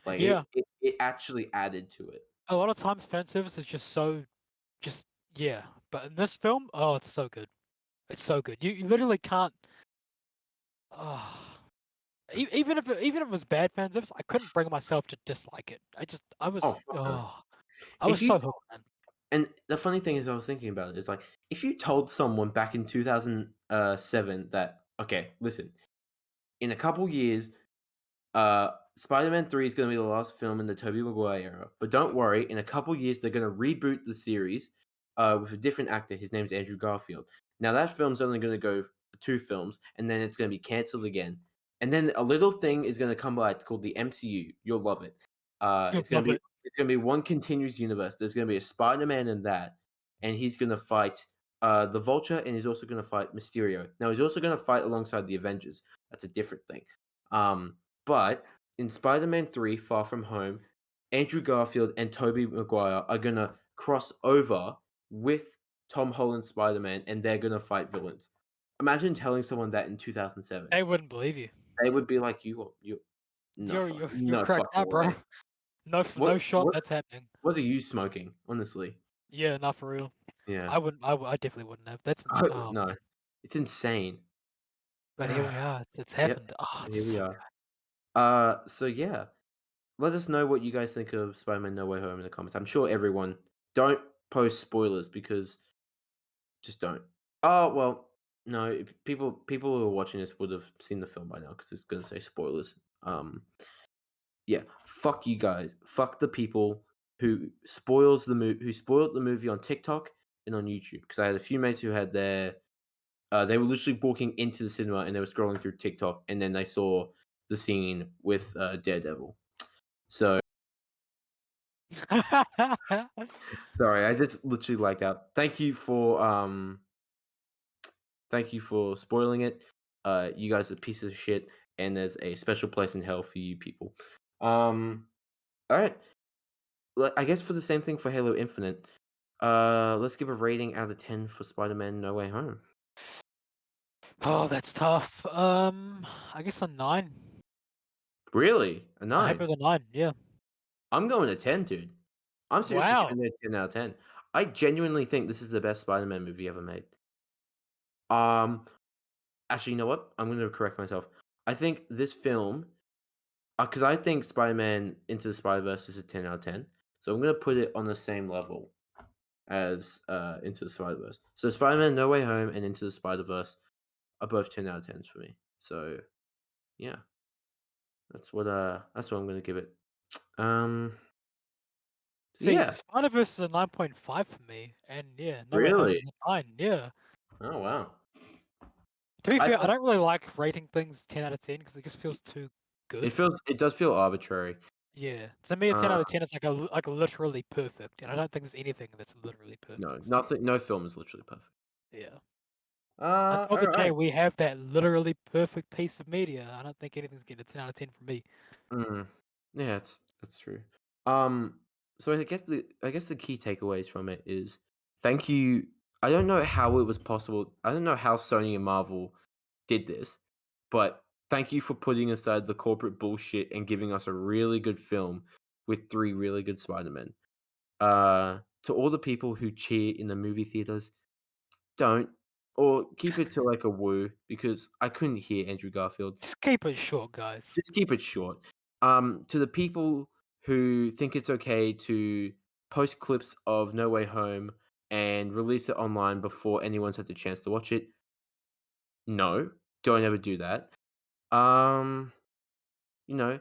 Like Yeah, it actually added to it. a lot of times fan service is just so just yeah, but in this film, oh, it's so good. It's so good. You literally can't. Oh, even if it was bad fan service, I couldn't bring myself to dislike it. Oh fuck no! I was If you so told, hooked, man. and the funny thing is, I was thinking about it. It's like if you told someone back in 2007 that okay, listen, in a couple years Spider-Man 3 is going to be the last film in the Tobey Maguire era. But don't worry, in a couple years they're going to reboot the series with a different actor. His name's Andrew Garfield. Now that film's only going to go for 2 films, and then it's going to be cancelled again. And then a little thing is going to come by. It's called the MCU. You'll love it. You'll love it. It's going to be one continuous universe. There's going to be a Spider-Man in that, and he's going to fight the Vulture, and he's also going to fight Mysterio. Now he's also going to fight alongside the Avengers. That's a different thing. But in Spider-Man 3 Far From Home, Andrew Garfield and Tobey Maguire are going to cross over with Tom Holland's Spider-Man and they're going to fight villains. Imagine telling someone that in 2007. They wouldn't believe you. They would be like, You're no cracked fucking out, bro. way. No shot that's happening. What are you smoking, honestly? Yeah, not for real. Yeah. I definitely wouldn't have. That's No. man. It's insane. But here we are. It's Yep. happened. Oh, it's Here we so are. So yeah. Let us know what you guys think of Spider-Man No Way Home in the comments. I'm sure everyone don't post spoilers because just don't. Oh well, no. People who are watching this would have seen the film by now because it's gonna say spoilers. Yeah. Fuck you guys. Fuck the people who who spoiled the movie on TikTok and on YouTube. Because I had a few mates who had their they were literally walking into the cinema and they were scrolling through TikTok and then they saw the scene with Daredevil. So good. sorry, I just literally liked out. Thank you for spoiling it. You guys are pieces of shit, and there's a special place in hell for you people. All right. I guess for the same thing for Halo Infinite. Let's give a rating out of 10 for Spider-Man No Way Home. Oh, that's tough. I guess a 9. Really? A I'm 9? happy with a 9. Yeah. I'm going to 10, dude. I'm seriously Wow. giving it a 10 out of 10. I genuinely think this is the best Spider-Man movie ever made. Um, Actually, you know what? I'm going to correct myself. I think this film, because I think Spider-Man Into the Spider-Verse is a 10 out of 10. So I'm going to put it on the same level as Into the Spider-Verse. So Spider-Man No Way Home and Into the Spider-Verse are both 10 out of 10s for me. So yeah, that's what I'm going to give it. So See, yeah, Spider-Verse is a 9.5 for me, and yeah, No Way Home really. is a 9. Yeah. Oh wow. To be I fair, I thought don't really like rating things 10 out of 10 because it just feels too good. it does feel arbitrary. Yeah. To me, a 10 Uh out of 10 is like literally perfect, and I don't think there's anything that's literally no, perfect. So, nothing no film is literally perfect. yeah. Until All the day right. we have that literally perfect piece of media, I don't think anything's getting a 10 out of 10 for me. Mm, yeah, that's true. So I guess the key takeaways from it is thank you. I don't know how it was possible. I don't know how Sony and Marvel did this, but thank you for putting aside the corporate bullshit and giving us a really good film with 3 really good Spider-Men. To all the people who cheer in the movie theaters, don't or keep it to like a woo because I couldn't hear Andrew Garfield. Just keep it short, guys. Just keep it short. To the people who think it's okay to post clips of No Way Home and release it online before anyone's had the chance to watch it, no, don't ever do that. Um, you know,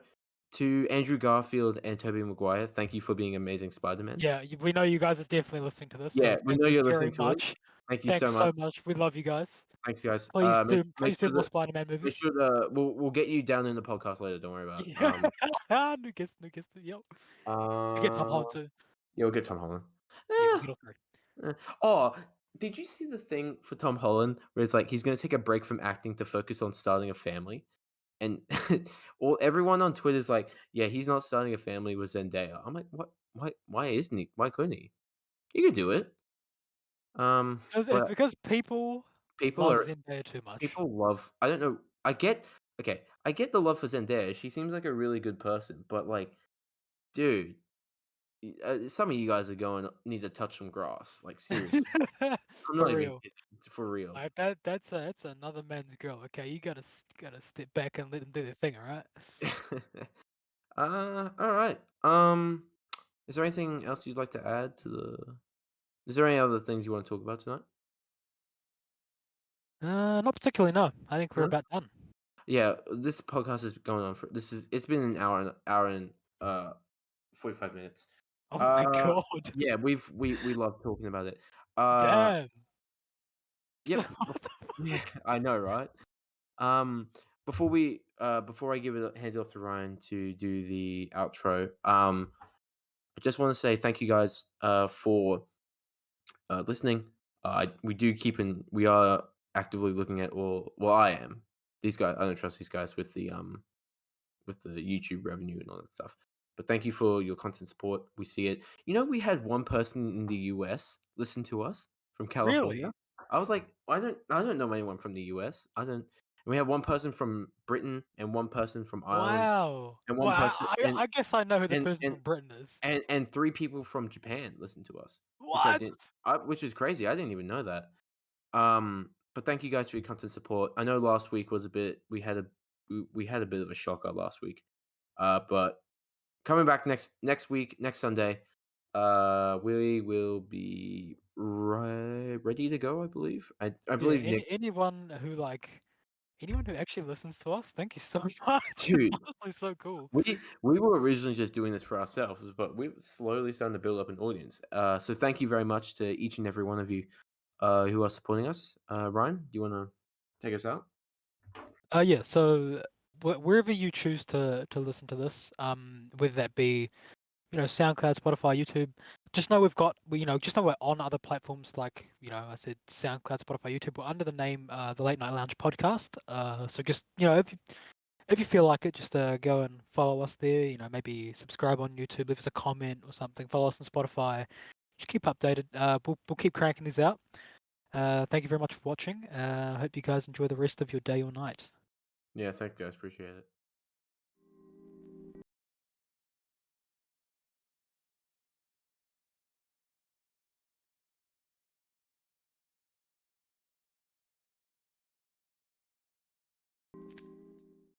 to Andrew Garfield and Tobey Maguire, thank you for being amazing Spider-Man. Yeah, we know you guys are definitely listening to this, Yeah, so we thank know you you're very listening to it. much. Thank you Thanks so much. so much. We love you guys. Thanks, guys. Please do more Spider-Man Make movies. sure we'll get you down in the podcast later. Don't worry about. Yeah. New guest, Yep. We get Tom Uh, Holland too. yeah, we'll get Tom Holland. Yeah, we Eh, get all three. Oh, did you see the thing for Tom Holland where it's like he's going to take a break from acting to focus on starting a family? And everyone on Twitter is like, yeah, he's not starting a family with Zendaya. I'm like, what? Why isn't he? Why couldn't he? He could do it. It's But because people people love are Zendaya too much. people love. I don't know. I get the love for Zendaya. She seems like a really good person, but like, dude, some of you guys are going need to touch some grass. Like seriously, I'm For not even real. kidding. For real. Like that's another man's girl. Okay, you gotta step back and let them do their thing. All right. All right. Is there anything else you'd like to add to the? Is there any other things you want to talk about tonight? Not particularly. No, I think we're No. about done. Yeah, this podcast is going on for it's been an hour and 45 minutes. Oh my Uh god. yeah, we love talking about it. Uh Damn. So, yep. Yeah, I know, right? Um before I hand it off to Ryan to do the outro, I just want to say thank you guys for listening. We are actively looking at all. Well, I am. These guys, I don't trust these guys with the YouTube revenue and all that stuff. But thank you for your constant support. We see it. You know, we had one person in the US listen to us from California. really? I was like, I don't know anyone from the US. I don't. And we had one person from Britain and one person from Ireland Wow. and Well, one person I guess I know who the and person and from Britain is. and three people from Japan listen to us, What? which is crazy. I didn't even know that. But thank you guys for your constant support. I know last week was a bit. We had a bit of a shocker last week. But coming back next week, next Sunday, we will be ready to go. I believe. I Yeah. believe Nick, Anyone who actually listens to us, thank you so much. It's dude. honestly so cool. We were originally just doing this for ourselves, but we're slowly starting to build up an audience. So thank you very much to each and every one of you who are supporting us. Ryan, do you want to take us out? Yeah. So wherever you choose to listen to this, whether that be SoundCloud, Spotify, YouTube, just know just know we're on other platforms like I said SoundCloud, Spotify, YouTube. We're under the name the Late Night Lounge Podcast. So just if you feel like it, just go and follow us there. Maybe subscribe on YouTube, leave us a comment or something. Follow us on Spotify. Just keep updated. We'll keep cranking these out. Thank you very much for watching. I hope you guys enjoy the rest of your day or night. Yeah, thank you guys. Appreciate it.